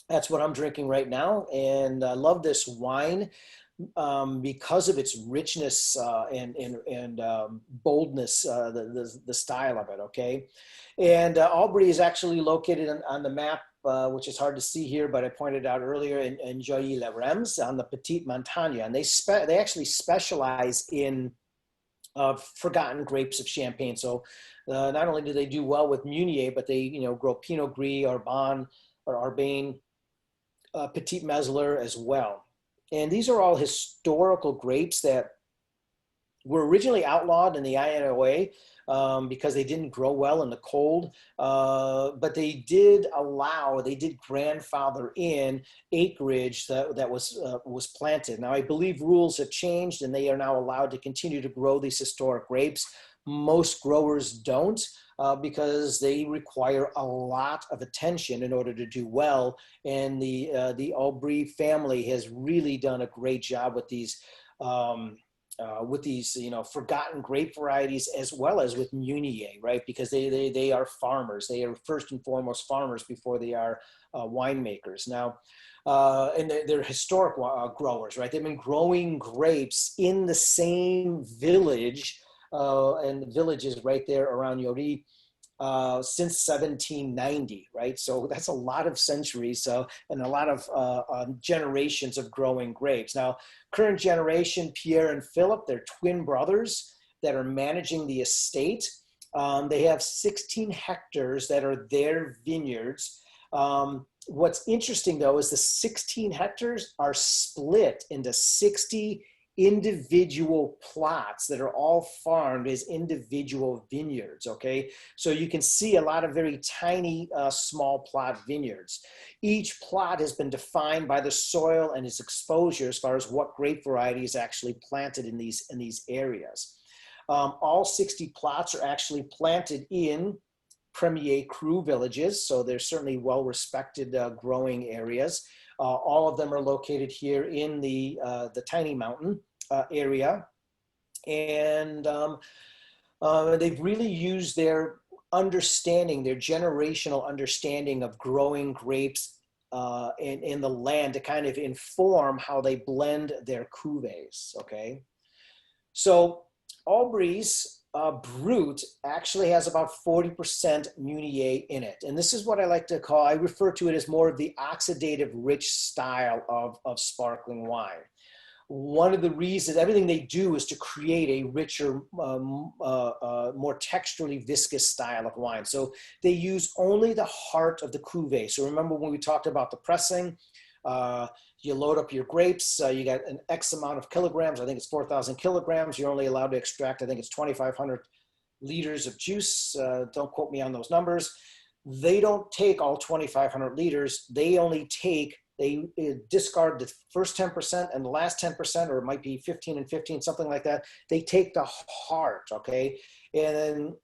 That's what I'm drinking right now, and I love this wine because of its richness and boldness, the style of it. Okay, and Aubry is actually located on the map, which is hard to see here, but I pointed out earlier in Joilly-les-Rems on the Petite Montagne, and they actually specialize in forgotten grapes of Champagne. So not only do they do well with Meunier, but they grow Pinot Gris, Arbane, Petit Mesler as well. And these are all historical grapes that were originally outlawed in the INOA because they didn't grow well in the cold, but they did grandfather in acreage that was planted. Now, I believe rules have changed and they are now allowed to continue to grow these historic grapes. Most growers don't because they require a lot of attention in order to do well. And the Aubry family has really done a great job with these forgotten grape varieties, as well as with Meunier, right? Because they are farmers. They are first and foremost farmers before they are winemakers. Now, and they're historic growers, right? They've been growing grapes in the same village, and the village is right there around Jory, since 1790, right? So that's a lot of centuries, and a lot of generations of growing grapes. Now, current generation, Pierre and Philip, they're twin brothers that are managing the estate. They have 16 hectares that are their vineyards. What's interesting, though, is the 16 hectares are split into 60 individual plots that are all farmed as individual vineyards. Okay, so you can see a lot of very tiny small plot vineyards. Each plot has been defined by the soil and its exposure as far as what grape variety is actually planted in these areas. All 60 plots are actually planted in Premier Cru villages, so they're certainly well-respected growing areas. All of them are located here in the Tiny Mountain area, and they've really used their understanding, their generational understanding of growing grapes in the land to kind of inform how they blend their cuvées. Okay, so Aubry's Brut actually has about 40% Meunier in it. And this is what I like to call, I refer to it as more of the oxidative rich style of sparkling wine. One of the reasons, everything they do is to create a richer, more texturally viscous style of wine. So they use only the heart of the cuvee. So remember when we talked about the pressing, you load up your grapes, you got an X amount of kilograms, I think it's 4,000 kilograms. You're only allowed to extract, I think it's 2,500 liters of juice. Don't quote me on those numbers. They don't take all 2,500 liters. They discard the first 10% and the last 10%, or it might be 15 and 15, something like that. They take the heart, okay, and then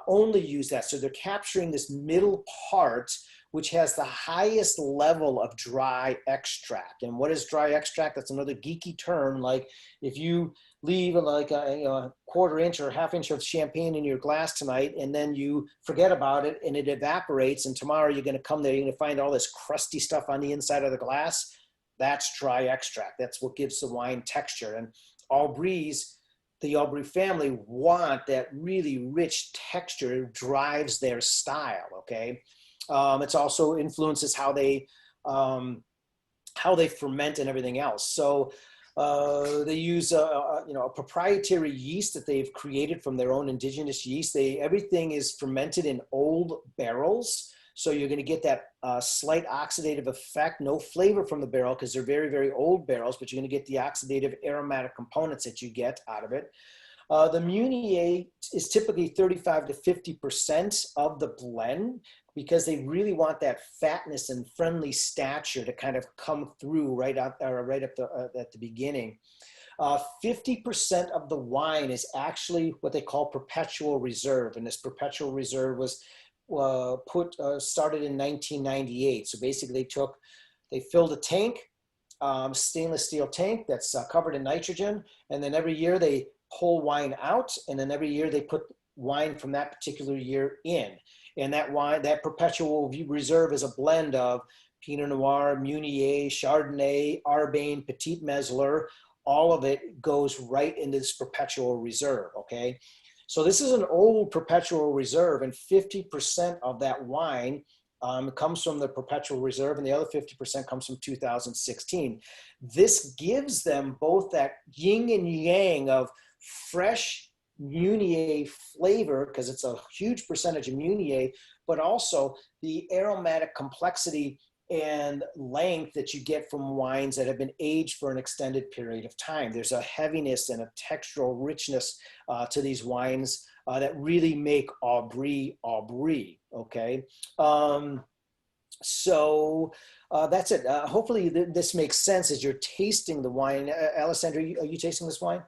only use that. So they're capturing this middle part, which has the highest level of dry extract. And what is dry extract? That's another geeky term. Like if you leave like a quarter inch or half inch of champagne in your glass tonight, and then you forget about it and it evaporates, and tomorrow you're going to come there, you're going to find all this crusty stuff on the inside of the glass. That's dry extract. That's what gives the wine texture. And the Aubry family want that really rich texture. It drives their style. Okay, it's also influences how they ferment and everything else. So they use a proprietary yeast that they've created from their own indigenous yeast. Everything is fermented in old barrels. So you're going to get that slight oxidative effect, no flavor from the barrel because they're very, very old barrels, but you're going to get the oxidative aromatic components that you get out of it. The Meunier is typically 35 to 50% of the blend because they really want that fatness and friendly stature to kind of come through right at the beginning. 50% of the wine is actually what they call perpetual reserve, and this perpetual reserve was started in 1998. So basically, they filled a tank, stainless steel tank that's covered in nitrogen, and then every year they pull wine out, and then every year they put wine from that particular year in. And that perpetual reserve is a blend of Pinot Noir, Meunier, Chardonnay, Arbein, Petit Mesler. All of it goes right into this perpetual reserve, okay? So this is an old perpetual reserve, and 50% of that wine comes from the perpetual reserve, and the other 50% comes from 2016. This gives them both that yin and yang of fresh Meunier flavor, because it's a huge percentage of Meunier, but also the aromatic complexity and length that you get from wines that have been aged for an extended period of time. There's a heaviness and a textural richness to these wines that really make Aubry, okay? So that's it. Hopefully this makes sense as you're tasting the wine. Alessandra, are you tasting this wine?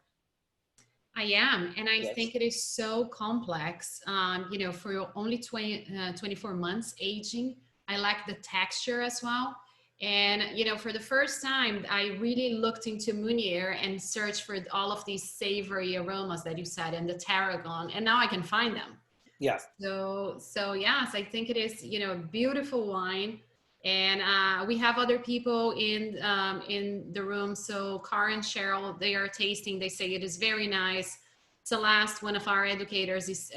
I am, and I Yes. think it is so complex. For only 24 months aging, I like the texture as well. And, for the first time, I really looked into Meunier and searched for all of these savory aromas that you said and the tarragon, and now I can find them. Yeah. So yes, I think it is, a beautiful wine. And we have other people in the room. So Cara and Cheryl, they are tasting. They say it is very nice. Celeste, one of our educators, is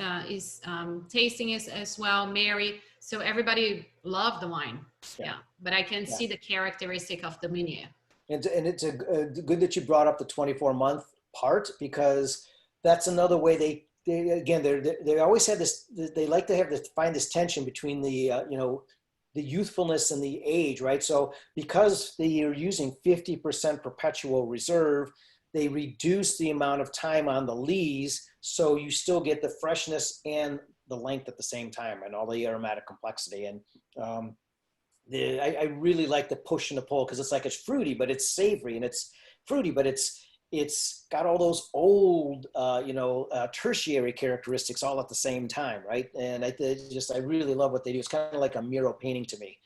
tasting it as well. Mary. So everybody loved the wine. Yeah. But I can see the characteristic of the Meunier. And it's good that you brought up the 24-month part, because that's another way they always have this. They like to find this tension between the youthfulness and the age, right? So because they are using 50% perpetual reserve, they reduce the amount of time on the lees, so you still get the freshness and the length at the same time, and all the aromatic complexity. And I really like the push and the pull, because it's fruity, but it's savory, and it's fruity, but it's got all those old, tertiary characteristics all at the same time, right? And I really love what they do. It's kind of like a mural painting to me.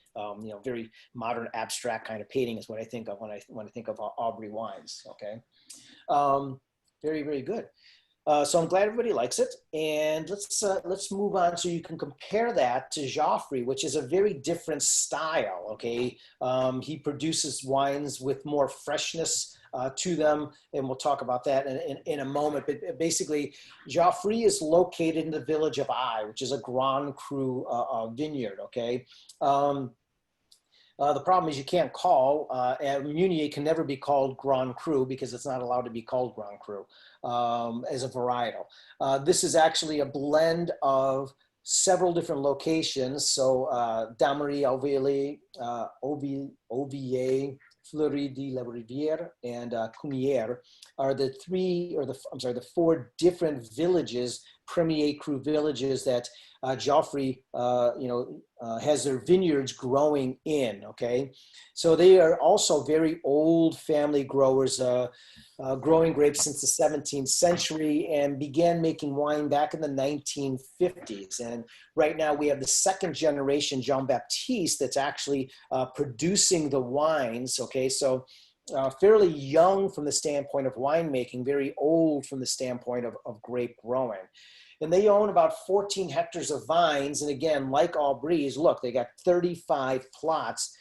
Very modern, abstract kind of painting is what I think of when I think of Aubry wines. Okay, very, very good. So I'm glad everybody likes it, and let's move on so you can compare that to Geoffrey, which is a very different style. Okay, he produces wines with more freshness to them, and we'll talk about that in a moment. But basically, Geoffrey is located in the village of Ai, which is a Grand Cru vineyard. Okay. The problem is you can't call, Meunier can never be called Grand Cru because it's not allowed to be called Grand Cru as a varietal. This is actually a blend of several different locations. So Damery, Auvilliers, Fleury de la Rivière, and Cumières are the four different villages, Premier Cru villages that Geoffrey, has their vineyards growing in. Okay, so they are also very old family growers, growing grapes since the 17th century, and began making wine back in the 1950s. And right now we have the second generation Jean Baptiste that's actually producing the wines. Okay, so fairly young from the standpoint of winemaking, very old from the standpoint of grape growing. And they own about 14 hectares of vines. And again, like Aubry's, look, they got 35 plots,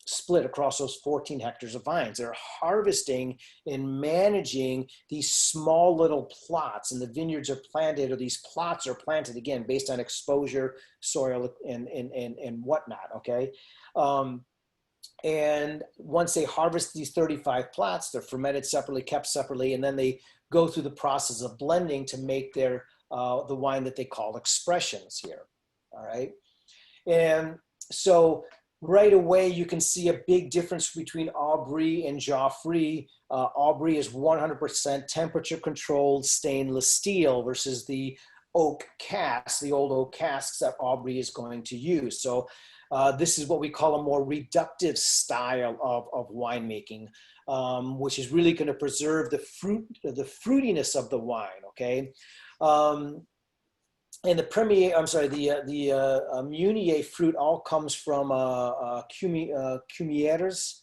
split across those 14 hectares of vines. They're harvesting and managing these small little plots, and the vineyards are planted, or these plots are planted, again, based on exposure, soil, and whatnot, okay? And once they harvest these 35 plots, they're fermented separately, kept separately, and then they go through the process of blending to make their the wine that they call expressions here, all right? And so right away, you can see a big difference between Aubry and Geoffroy. Aubry is 100% temperature controlled stainless steel versus the oak casks, the old oak casks that Aubry is going to use. So this is what we call a more reductive style of winemaking, which is really going to preserve the fruitiness of the wine, okay? And the Premier, I'm sorry, the Meunier fruit all comes from Cumieres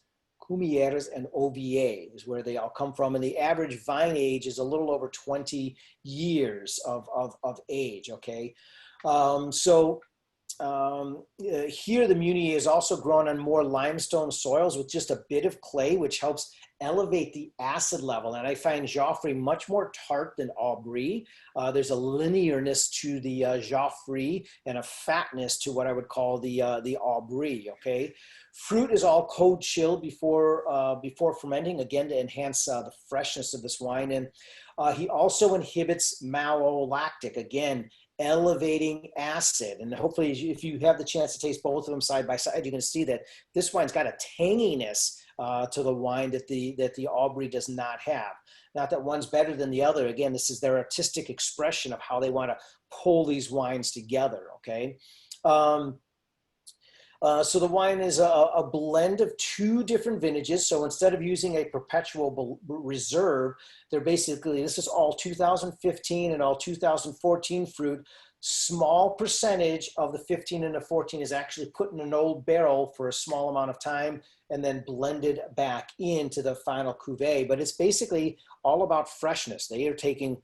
and OVA is where they all come from. And the average vine age is a little over 20 years of age, okay? Here the Meunier is also grown on more limestone soils with just a bit of clay, which helps elevate the acid level. And I find Geoffroy much more tart than Aubry. There's a linearness to the Geoffroy and a fatness to what I would call the Aubry, okay? Fruit is all cold chilled before fermenting, again, to enhance the freshness of this wine. And he also inhibits malolactic, again, elevating acid. And hopefully if you have the chance to taste both of them side by side, you can see that this wine's got a tanginess to the wine that the Aubry does not have. Not that one's better than the other. Again, this is their artistic expression of how they want to pull these wines together, okay? So the wine is a blend of two different vintages. So instead of using a perpetual reserve, they're basically, this is all 2015 and all 2014 fruit. Small percentage of the 15 and the 14 is actually put in an old barrel for a small amount of time and then blended back into the final cuvee. But it's basically all about freshness. They are taking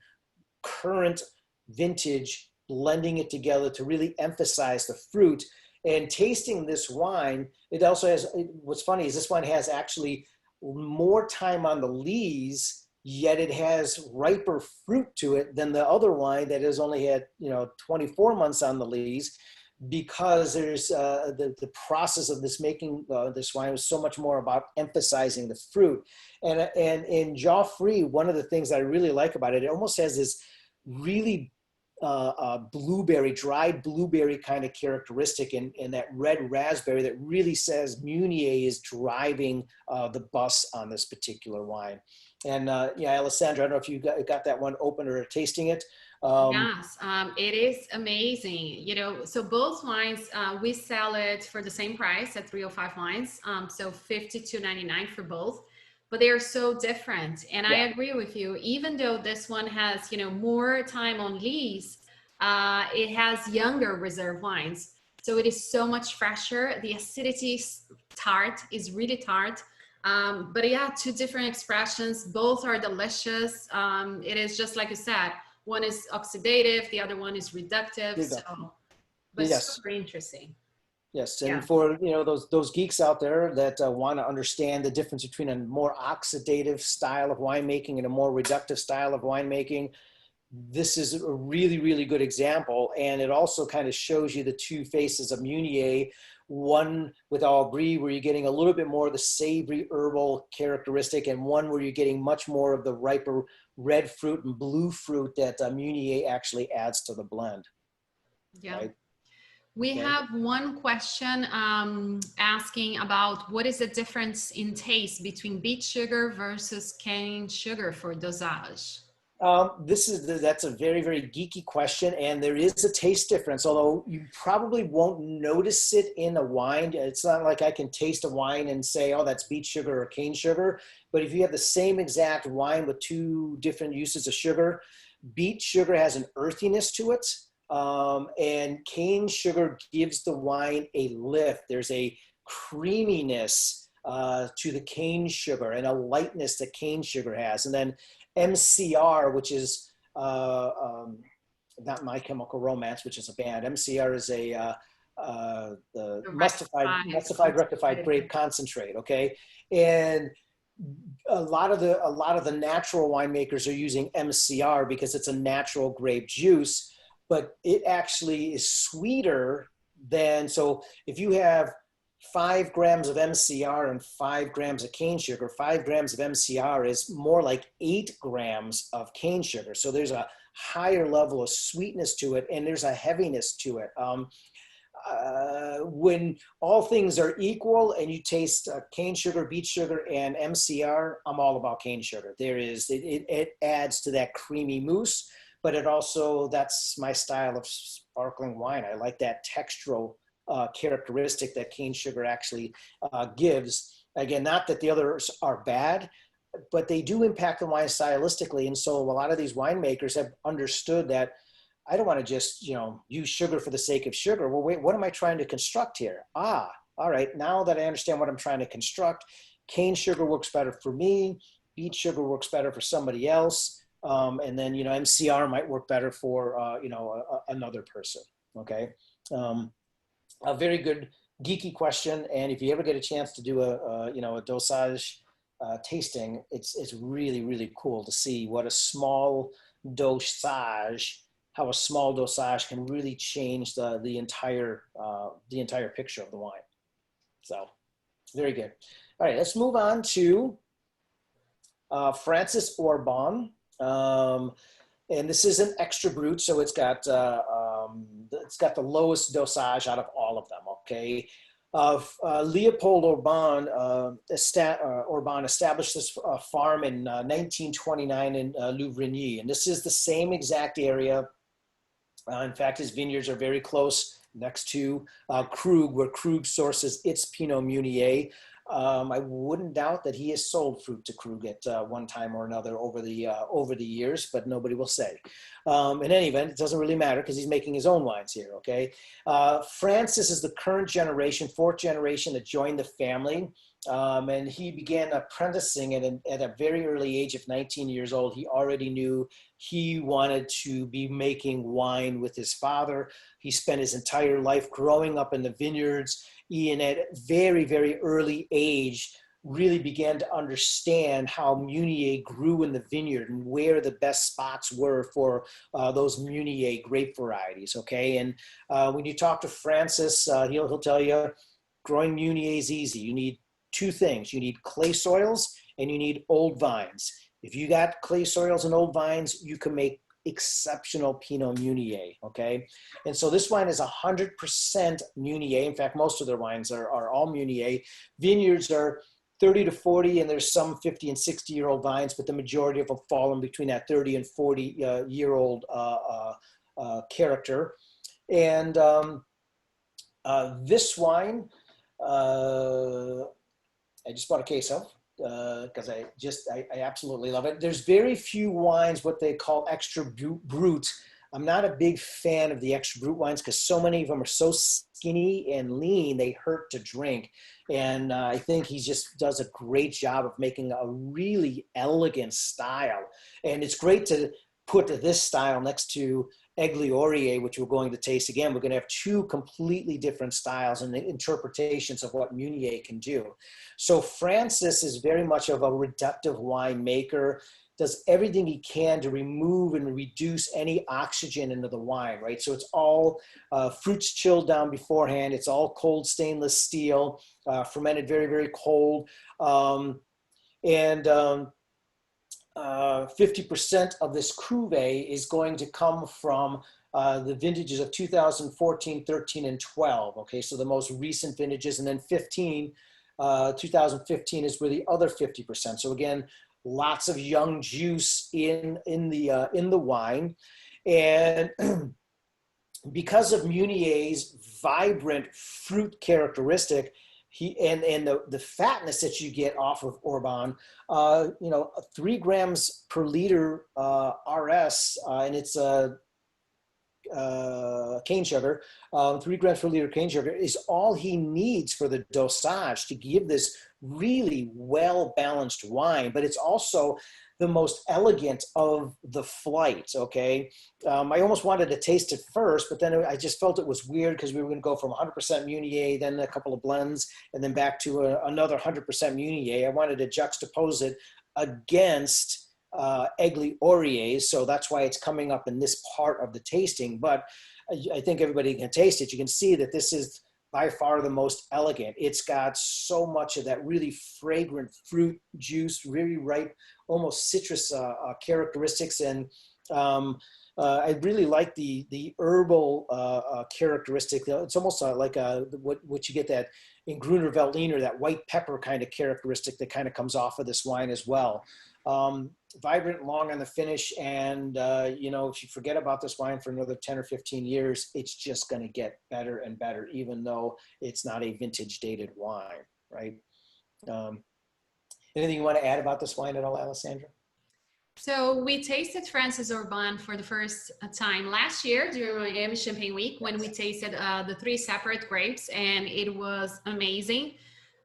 current vintage, blending it together to really emphasize the fruit. And tasting this wine, it also has, what's funny is this wine has actually more time on the lees, yet it has riper fruit to it than the other wine that has only had, 24 months on the lees, because there's the process of this making this wine was so much more about emphasizing the fruit. And in Geoffroy, one of the things that I really like about it, it almost has this really dried blueberry kind of characteristic, and that red raspberry that really says Meunier is driving the bus on this particular wine. And Alessandra, I don't know if you got that one open or tasting it. Yes, it is amazing. So both wines, we sell it for the same price at 305 Wines. So $52.99 for both. But they are so different. And I agree with you. Even though this one has, more time on lees, it has younger reserve wines. So it is so much fresher. The acidity is really tart. But yeah, two different expressions. Both are delicious. It is just like you said, one is oxidative, the other one is reductive. So, but super interesting. Yes, and for those geeks out there that want to understand the difference between a more oxidative style of winemaking and a more reductive style of winemaking, this is a really, really good example. And it also kind of shows you the two faces of Meunier, one with Aubry where you're getting a little bit more of the savory herbal characteristic, and one where you're getting much more of the riper red fruit and blue fruit that Meunier actually adds to the blend. Yeah. Right? We have one question asking about what is the difference in taste between beet sugar versus cane sugar for dosage? That's a very, very geeky question, and there is a taste difference, although you probably won't notice it in a wine. It's not like I can taste a wine and say, oh, that's beet sugar or cane sugar. But if you have the same exact wine with two different uses of sugar, beet sugar has an earthiness to it. And cane sugar gives the wine a lift. There's a creaminess to the cane sugar and a lightness that cane sugar has. And then MCR, which is not My Chemical Romance, which is a band. MCR is the The mustified rectified grape concentrate. Okay, and a lot of the natural winemakers are using MCR because it's a natural grape juice, but it actually is sweeter than. So if you have 5 grams of MCR and 5 grams of cane sugar, 5 grams of MCR is more like 8 grams of cane sugar. So there's a higher level of sweetness to it, and there's a heaviness to it. When all things are equal and you taste cane sugar, beet sugar, and MCR, I'm all about cane sugar. It adds to that creamy mousse, but it also, that's my style of sparkling wine. I like that textural characteristic that cane sugar actually gives. Again, not that the others are bad, but they do impact the wine stylistically. And so a lot of these winemakers have understood that I don't want to just, use sugar for the sake of sugar. Well, wait, what am I trying to construct here? All right. Now that I understand what I'm trying to construct, cane sugar works better for me. Beet sugar works better for somebody else. And then, MCR might work better for, another person. Okay. A very good geeky question. And if you ever get a chance to do a dosage tasting, it's really, really cool to see what a small dosage how a small dosage can really change the entire picture of the wine. So, very good. All right, let's move on to Francis Orbon, and this is an extra brut, so it's got the lowest dosage out of all of them. Okay. Leopold Orbon, Orbon established this farm in 1929 in Louvigny, and this is the same exact area. In fact, his vineyards are very close next to Krug, where Krug sources its Pinot Meunier. I wouldn't doubt that he has sold fruit to Krug at one time or another over the years, but nobody will say. In any event, it doesn't really matter because he's making his own wines here. Okay, Francis is the current generation, 4th generation that joined the family. And he began apprenticing at a very early age of 19 years old. He already knew he wanted to be making wine with his father. He spent his entire life growing up in the vineyards. Ian, at a very, very early age, really began to understand how Meunier grew in the vineyard and where the best spots were for those Meunier grape varieties. Okay, and when you talk to Francis, he'll tell you growing Meunier is easy. You need 2 things. You need clay soils and you need old vines. If you got clay soils and old vines, you can make exceptional Pinot Meunier, okay? And so this wine is 100% Meunier. In fact, most of their wines are all Meunier. Vineyards are 30 to 40, and there's some 50 and 60-year-old vines, but the majority of them fall in between that 30 and 40-year-old character. And this wine, I just bought a case of because I absolutely love it. There's very few wines, what they call extra brut. I'm not a big fan of the extra brut wines because so many of them are so skinny and lean, they hurt to drink. And I think he just does a great job of making a really elegant style. And it's great to put this style next to Aigle Aurier, which we're going to taste again. We're going to have 2 completely different styles and interpretations of what Meunier can do. So Francis is very much of a reductive winemaker, does everything he can to remove and reduce any oxygen into the wine, right? So it's all fruits chilled down beforehand. It's all cold stainless steel, fermented very, very cold. 50% of this cuvee is going to come from the vintages of 2014, 13, and 12. Okay, so the most recent vintages, and then 2015 is where the other 50%. So again, lots of young juice in the wine, and because of Meunier's vibrant fruit characteristic, the fatness that you get off of Orbon, 3 grams per liter RS, and it's cane sugar, 3 grams per liter cane sugar is all he needs for the dosage to give this really well-balanced wine. But it's also the most elegant of the flights, okay? I almost wanted to taste it first, but then I just felt it was weird because we were going to go from 100% Meunier, then a couple of blends, and then back to another 100% Meunier. I wanted to juxtapose it against Aigle Aurier, so that's why it's coming up in this part of the tasting. But I think everybody can taste it. You can see that this is by far the most elegant. It's got so much of that really fragrant fruit juice, really ripe, almost citrus characteristics. And I really like the herbal characteristic. It's almost like what you get that in Gruner Veltliner, that white pepper kind of characteristic that kind of comes off of this wine as well. Vibrant, long on the finish, and you know, if you forget about this wine for another 10 or 15 years, it's just going to get better and better, even though it's not a vintage dated wine, right? Anything you want to add about this wine at all, Alessandra? So we tasted Francis Urban for the first time last year during Miami Champagne Week when we tasted the 3 separate grapes, and it was amazing.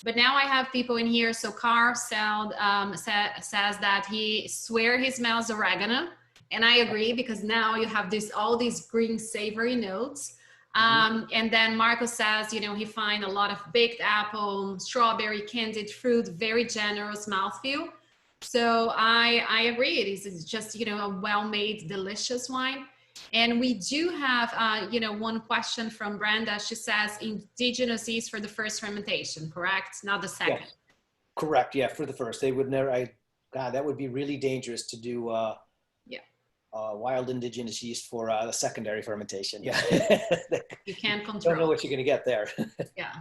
But now I have people in here. So Carl says that he swear he smells oregano, and I agree because now you have all these green savory notes. And then Marco says, you know, he find a lot of baked apple, strawberry, candied fruit, very generous mouthfeel. So I agree. It is just, you know, a well-made, delicious wine. And we do have, you know, one question from Brenda. She says indigenous yeast for the first fermentation, correct? Not the second. Yes. Correct. Yeah, for the first. They would never. God, that would be really dangerous to do. Wild indigenous yeast for the secondary fermentation. Yeah. You can't control. Don't know what you're going to get there. Yeah.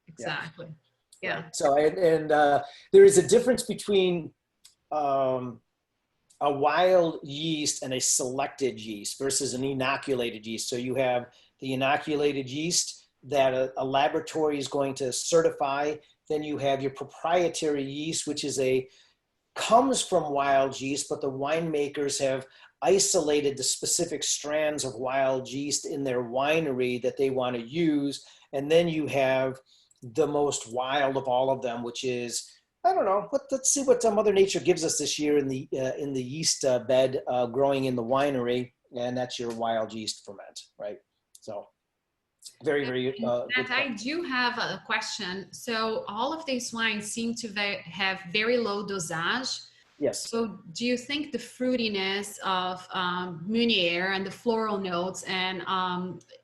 Exactly. Yeah. Right. So there is a difference between a wild yeast and a selected yeast versus an inoculated yeast. So you have the inoculated yeast that a laboratory is going to certify. Then you have your proprietary yeast, which comes from wild yeast, but the winemakers have isolated the specific strands of wild yeast in their winery that they want to use. And then you have the most wild of all of them, which is, I don't know, but let's see what Mother Nature gives us this year in the yeast bed growing in the winery, and that's your wild yeast ferment, right? So very, very good. I do have a question. So all of these wines seem to have very low dosage. Yes. So do you think the fruitiness of Meunier and the floral notes and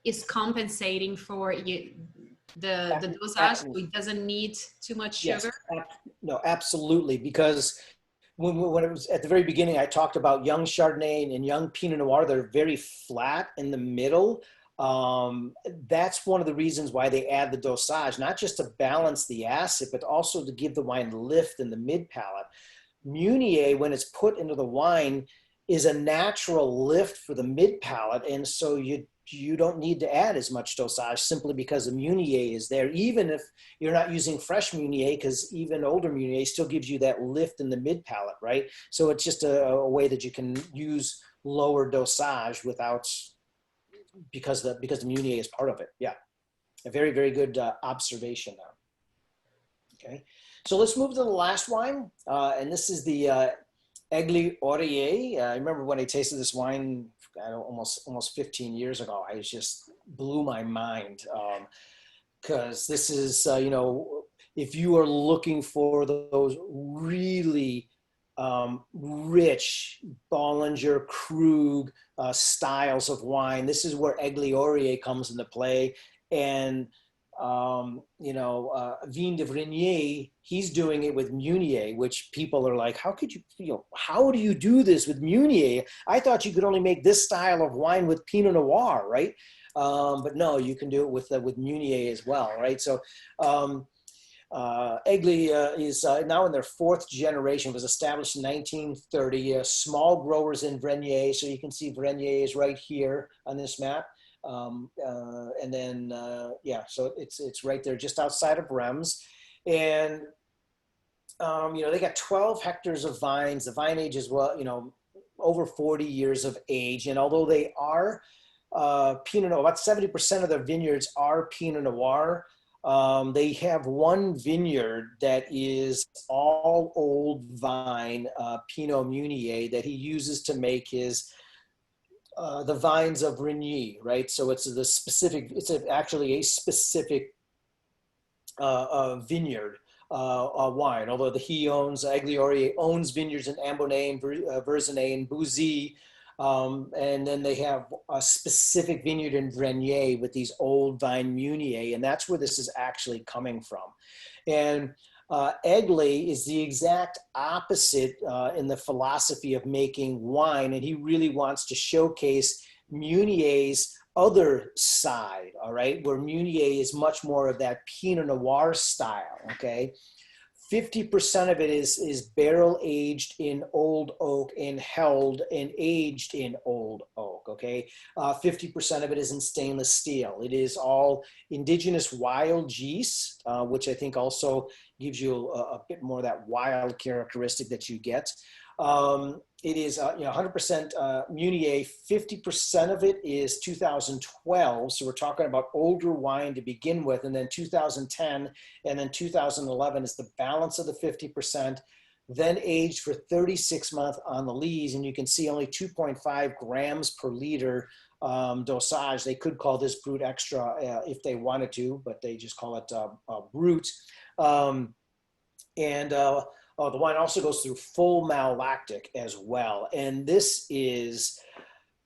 is compensating for the dosage, so it doesn't need too much sugar? Yes, no, absolutely. Because when it was at the very beginning, I talked about young Chardonnay and young Pinot Noir. They're very flat in the middle. That's one of the reasons why they add the dosage, not just to balance the acid, but also to give the wine lift in the mid palate. Meunier, when it's put into the wine, is a natural lift for the mid palate, and so you don't need to add as much dosage simply because the Meunier is there, even if you're not using fresh Meunier, because even older Meunier still gives you that lift in the mid palate, right? So it's just a way that you can use lower dosage without, because the Meunier is part of it. Yeah, a very, very good observation there. Okay, so let's move to the last wine, and this is the Aigle Aurier. I remember when I tasted this wine almost 15 years ago. I just blew my mind because this is, you know, if you are looking for those really rich Bollinger Krug styles of wine, this is where Aigle Aurier comes into play. And you know, Vin de Vrigny, he's doing it with Meunier, which people are like, how could you know, how do you do this with Meunier? I thought you could only make this style of wine with Pinot Noir, right? But no, you can do it with Meunier as well, right? So Aigle is now in their 4th generation. It was established in 1930. Small growers in Vrigny, so you can see Vrigny is right here on this map. And then, yeah, so it's right there just outside of Reims. And, you know, they got 12 hectares of vines. The vine age is, well, you know, over 40 years of age. And although they are Pinot Noir. About 70% of their vineyards are Pinot Noir. They have one vineyard that is all old vine Pinot Meunier that he uses to make his the vines of Rigny, right? So it's the specific. It's actually a specific vineyard wine. Although he owns Agliori owns vineyards in Ambonnay, and Verzenay, and Bouzy. And then they have a specific vineyard in Grenier with these old vine Meunier, and that's where this is actually coming from. And Aigle is the exact opposite in the philosophy of making wine, and he really wants to showcase Meunier's other side, all right, where Meunier is much more of that Pinot Noir style, okay? 50% of it is barrel aged in old oak and held and aged in old oak, okay? 50% of it is in stainless steel. It is all indigenous wild yeast, which I think also gives you a bit more of that wild characteristic that you get. It is 100% Meunier. 50% of it is 2012. So we're talking about older wine to begin with, and then 2010, and then 2011 is the balance of the 50%. Then aged for 36 months on the lees, and you can see only 2.5 grams per liter dosage. They could call this Brut Extra if they wanted to, but they just call it Brut. The wine also goes through full malolactic as well. And this is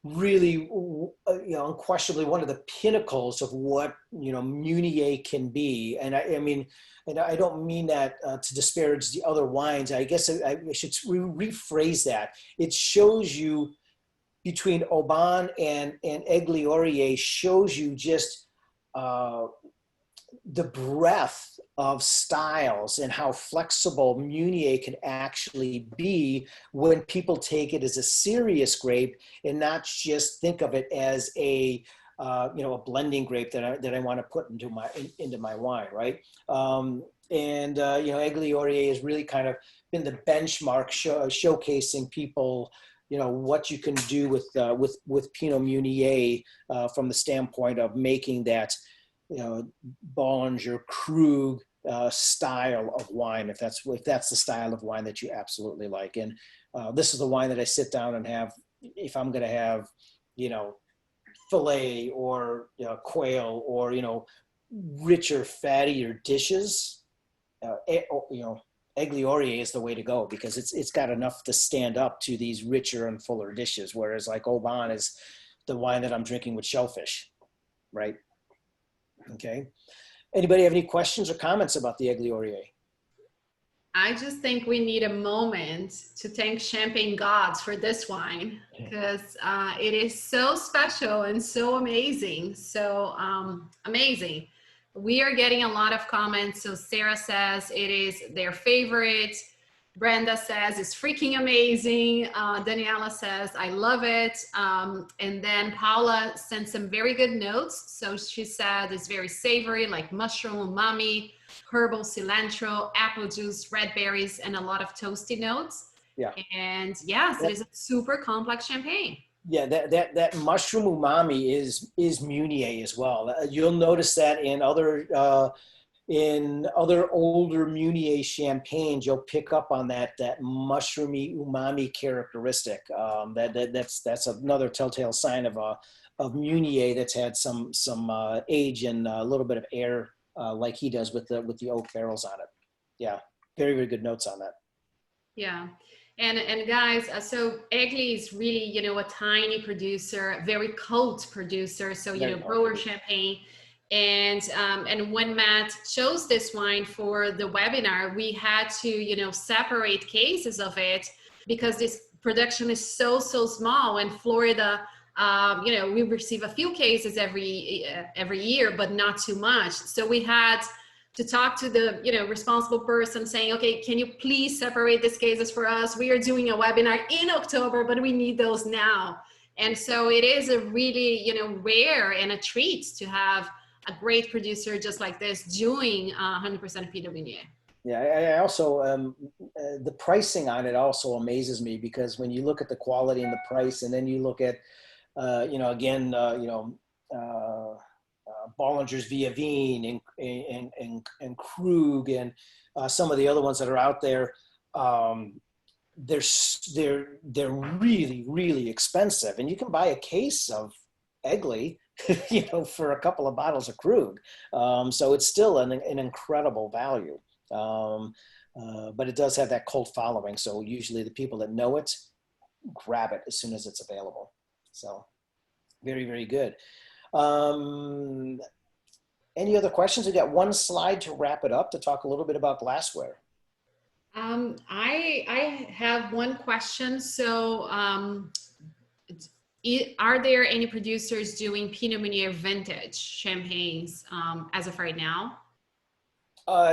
really, unquestionably one of the pinnacles of what, Meunier can be. And I mean, and I don't mean that to disparage the other wines. I guess I should rephrase that. It shows you between Oban and Aigle Aurier shows you just the breadth of styles and how flexible Meunier can actually be when people take it as a serious grape and not just think of it as a blending grape that I want to put into my wine, right? Aigle Aurier has really kind of been the benchmark showcasing people, what you can do with Pinot Meunier from the standpoint of making that Bollinger Krug style of wine, if that's the style of wine that you absolutely like. And this is the wine that I sit down and have if I'm going to have filet or quail or richer, fattier dishes. Aigle Aurier is the way to go because it's got enough to stand up to these richer and fuller dishes, whereas like Oban is the wine that I'm drinking with shellfish, right? Okay. Anybody have any questions or comments about the Aigle Aurier? I just think we need a moment to thank Champagne gods for this wine because it is so special and so amazing. So amazing. We are getting a lot of comments. So Sarah says it is their favorite. Brenda says it's freaking amazing. Daniela says, I love it. And then Paula sent some very good notes. So she said it's very savory, like mushroom, umami, herbal, cilantro, apple juice, red berries, and a lot of toasty notes. Yeah. And yes, it is a super complex champagne. Yeah, that mushroom umami is Meunier as well. You'll notice that in other older Meunier champagnes, you'll pick up on that mushroomy umami characteristic. That's another telltale sign of Meunier that's had some age and a little bit of air, like he does with the oak barrels on it. Yeah, very, very good notes on that. Yeah. And guys, so Aigle is really, a tiny producer, very cold producer. So, grower champagne. And when Matt chose this wine for the webinar, we had to, separate cases of it because this production is so small. And Florida, we receive a few cases every year, but not too much. So we had to talk to the responsible person saying, okay, can you please separate these cases for us? We are doing a webinar in October, but we need those now. And so it is a really, rare and a treat to have a great producer just like this doing 100% Pinot Meunier. Yeah, I also, the pricing on it also amazes me because when you look at the quality and the price, and then you look at Again, Bollinger's Via Veen and Krug and some of the other ones that are out there. They're really, really expensive, and you can buy a case of Egley, for a couple of bottles of Krug. So it's still an incredible value. But it does have that cult following. So usually the people that know it grab it as soon as it's available. So very, very good. Any other questions? We got one slide to wrap it up to talk a little bit about glassware. I have one question. So, are there any producers doing Pinot Meunier vintage champagnes as of right now?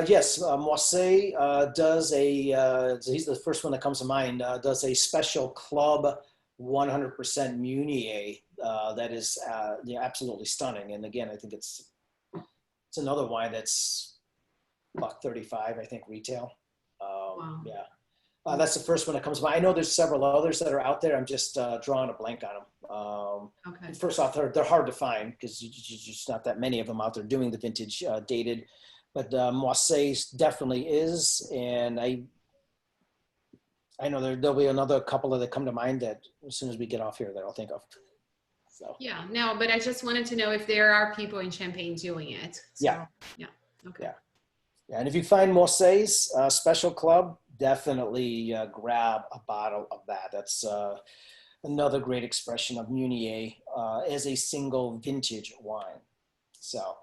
Yes, Moisset does he's the first one that comes to mind, does a special club 100% Meunier that is absolutely stunning. And again, I think it's another wine that's $135, I think, retail. Wow. Yeah. That's the first one that comes to mind. I know there's several others that are out there. I'm just drawing a blank on them. Okay. First off, they're hard to find because just not that many of them out there doing the vintage dated. But Moisset definitely is, and I know there'll be another couple that come to mind that as soon as we get off here that I'll think of. So. Yeah, no, but I just wanted to know if there are people in Champagne doing it. So, yeah. Yeah. Okay. Yeah, and if you find Moisset's special club, definitely grab a bottle of that. That's another great expression of Meunier as a single vintage wine. So.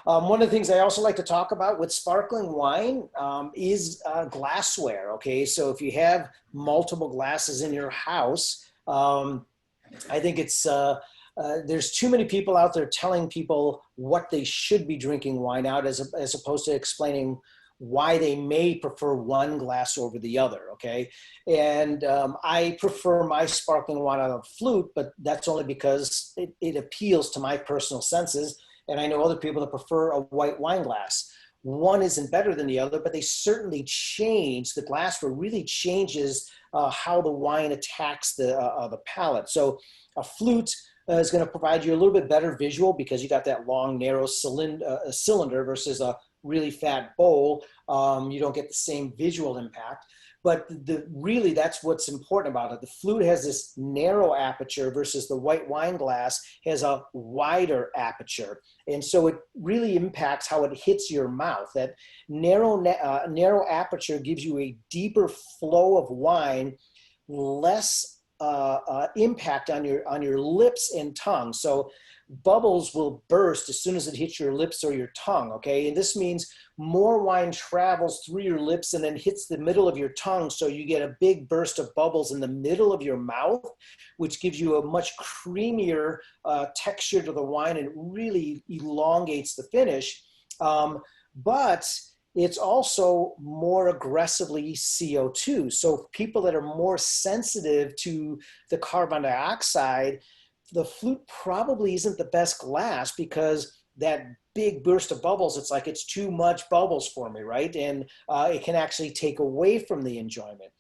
One of the things I also like to talk about with sparkling wine is glassware, okay? So if you have multiple glasses in your house, I think it's, there's too many people out there telling people what they should be drinking wine out as opposed to explaining why they may prefer one glass over the other, okay? And I prefer my sparkling wine out of flute, but that's only because it appeals to my personal senses. And I know other people that prefer a white wine glass. One isn't better than the other, but they certainly change. The glassware really changes how the wine attacks the palate. So a flute is going to provide you a little bit better visual because you got that long, narrow cylinder versus a really fat bowl. You don't get the same visual impact. But really, that's what's important about it. The flute has this narrow aperture versus the white wine glass has a wider aperture. And so it really impacts how it hits your mouth. That narrow aperture gives you a deeper flow of wine, less impact on your lips and tongue. So bubbles will burst as soon as it hits your lips or your tongue, okay? And this means more wine travels through your lips and then hits the middle of your tongue, so you get a big burst of bubbles in the middle of your mouth, which gives you a much creamier texture to the wine and really elongates the finish. But it's also more aggressively CO2. So people that are more sensitive to the carbon dioxide, the flute probably isn't the best glass because that big burst of bubbles, it's like it's too much bubbles for me, right? And it can actually take away from the enjoyment.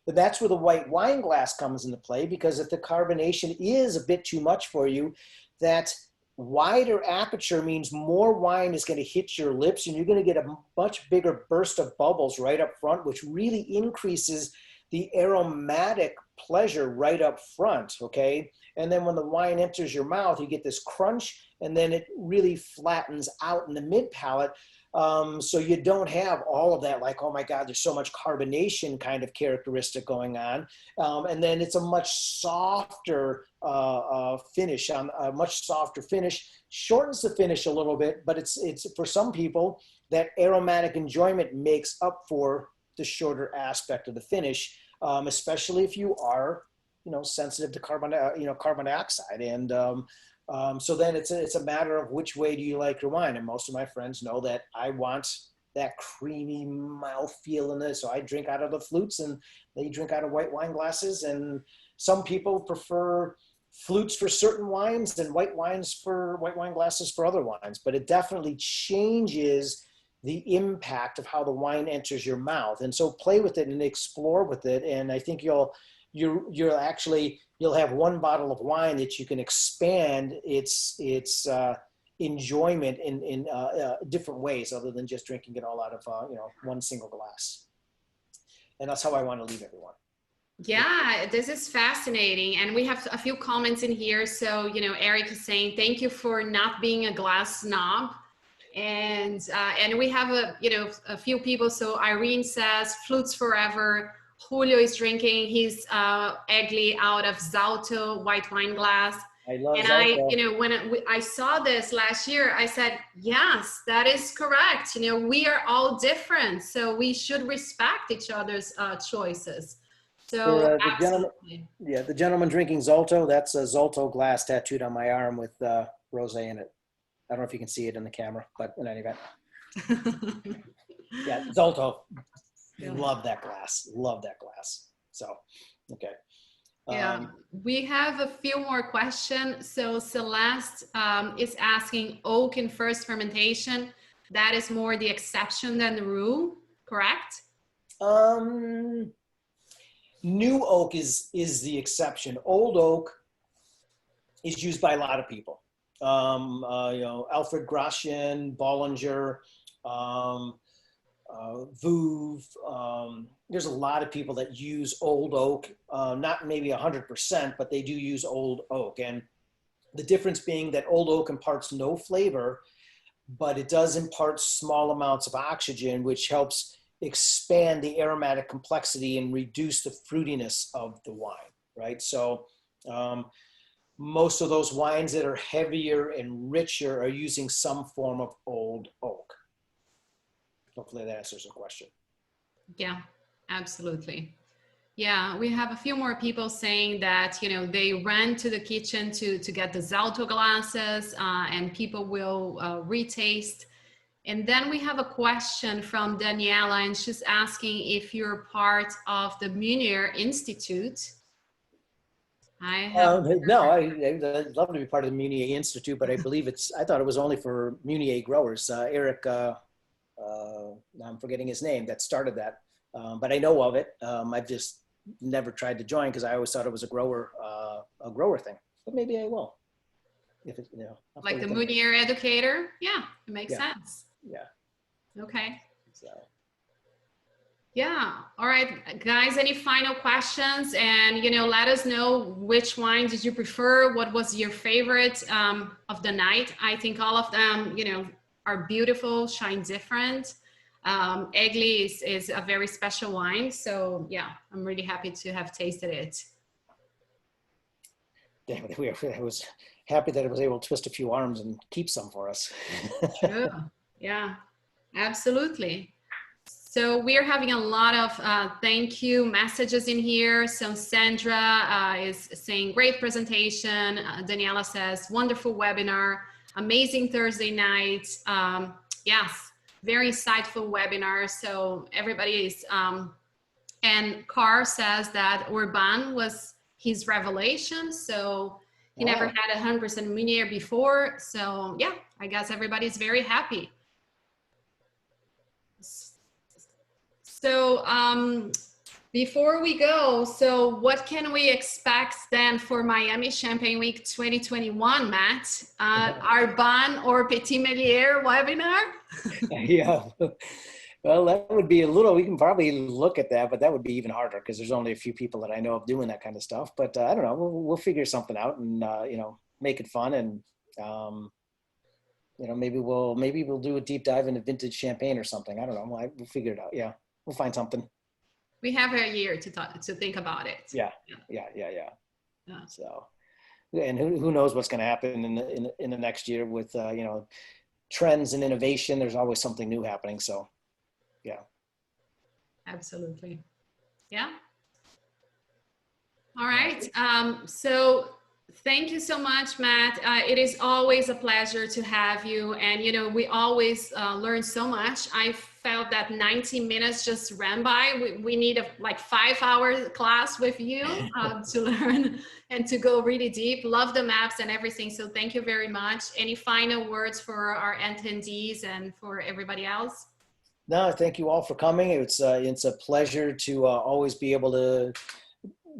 But that's where the white wine glass comes into play, because if the carbonation is a bit too much for you, that wider aperture means more wine is going to hit your lips and you're going to get a much bigger burst of bubbles right up front, which really increases the aromatic pleasure right up front, okay? And then when the wine enters your mouth, you get this crunch, and then it really flattens out in the mid palate. So you don't have all of that, like, oh my God, there's so much carbonation kind of characteristic going on. And then it's a much softer finish, a much softer finish, shortens the finish a little bit, but it's for some people, that aromatic enjoyment makes up for the shorter aspect of the finish, especially if you are, sensitive to carbon dioxide. And so then it's a matter of which way do you like your wine. And most of my friends know that I want that creamy mouthfeel in this. So I drink out of the flutes and they drink out of white wine glasses. And some people prefer flutes for certain wines and white wine glasses for other wines. But it definitely changes the impact of how the wine enters your mouth. And so play with it and explore with it. And I think you'll you'll have one bottle of wine that you can expand its enjoyment in different ways other than just drinking it all out of one single glass. And that's how I want to leave everyone. Yeah, this is fascinating. And we have a few comments in here. So, Eric is saying, thank you for not being a glass snob. And we have a few people. So Irene says, flutes forever. Julio is drinking his Egli out of Zalto white wine glass. I love and Zalto. When I saw this last year, I said, yes, that is correct. We are all different. So we should respect each other's choices. So the gentleman drinking Zalto, that's a Zalto glass tattooed on my arm with rosé in it. I don't know if you can see it in the camera, but in any event. Yeah, Zalto. Yeah. Love that glass. So, okay. Yeah, we have a few more questions. So Celeste is asking, oak in first fermentation, that is more the exception than the rule, correct? New oak is the exception. Old oak is used by a lot of people. Alfred Gratian, Bollinger, Vouve. There's a lot of people that use old oak, not maybe 100%, but they do use old oak. And the difference being that old oak imparts no flavor, but it does impart small amounts of oxygen, which helps expand the aromatic complexity and reduce the fruitiness of the wine, right? So most of those wines that are heavier and richer are using some form of old oak. Hopefully that answers the question. Yeah, absolutely. Yeah, we have a few more people saying that, they ran to the kitchen to get the Zalto glasses and people will retaste. And then we have a question from Daniela, and she's asking if you're part of the Munier Institute. No, I'd love to be part of the Munier Institute, but I believe I thought it was only for Munier growers. Eric, I'm forgetting his name, that started that, but I know of it. I've just never tried to join because I always thought it was a grower thing, but maybe I will. If it, like the Munier educator. Yeah, it makes sense. Yeah. Okay. So. Yeah. All right, guys, any final questions? And, let us know which wine did you prefer? What was your favorite of the night? I think all of them, are beautiful, shine different. Egli is a very special wine. So yeah, I'm really happy to have tasted it. Yeah, I was happy that I was able to twist a few arms and keep some for us. True. Yeah, absolutely. So we're having a lot of thank you messages in here. So Sandra is saying, great presentation. Daniela says, wonderful webinar, amazing Thursday night. Yes, very insightful webinar. So everybody is, and Carr says that Urban was his revelation. So he never had 100% Munier before. So yeah, I guess everybody's very happy. So before we go, so what can we expect then for Miami Champagne Week 2021, Matt? Arbonne or Petit Melier webinar? Yeah, well, that would be we can probably look at that, but that would be even harder because there's only a few people that I know of doing that kind of stuff. But I don't know, we'll figure something out and, make it fun. And, maybe we'll do a deep dive into vintage champagne or something. I don't know. We'll figure it out. Yeah. We'll find something. We have a year to think about it. Yeah. So, and who knows what's going to happen in the next year with trends and innovation. There's always something new happening. So, yeah. Absolutely. Yeah. All right. So thank you so much, Matt. It is always a pleasure to have you. And, we always learn so much. I felt that 90 minutes just ran by. We need a 5-hour class with you to learn and to go really deep. Love the maps and everything. So thank you very much. Any final words for our attendees and for everybody else? No, thank you all for coming. It's a pleasure to always be able to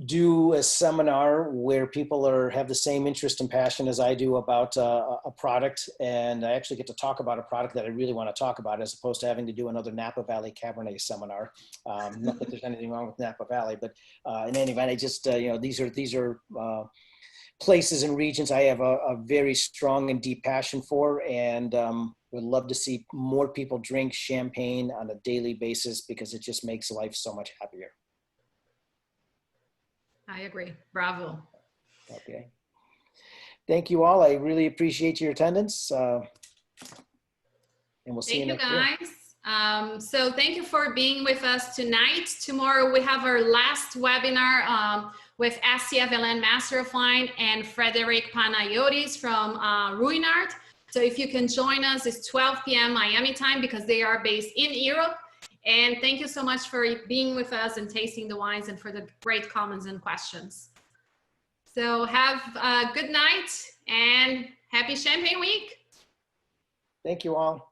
do a seminar where people have the same interest and passion as I do about a product, and I actually get to talk about a product that I really want to talk about, as opposed to having to do another Napa Valley Cabernet seminar. Not that there's anything wrong with Napa Valley, but in any event, I just these are places and regions I have a very strong and deep passion for, and would love to see more people drink champagne on a daily basis, because it just makes life so much happier. I agree. Bravo. Okay. Thank you all. I really appreciate your attendance. And we'll see you next year. Thank you, guys. So thank you for being with us tonight. Tomorrow we have our last webinar with Assia Velen, Master of Wine, and Frederic Panayotis from Ruinart. So if you can join us, it's 12 p.m. Miami time, because they are based in Europe. And thank you so much for being with us and tasting the wines, and for the great comments and questions. So have a good night and happy Champagne Week. Thank you all.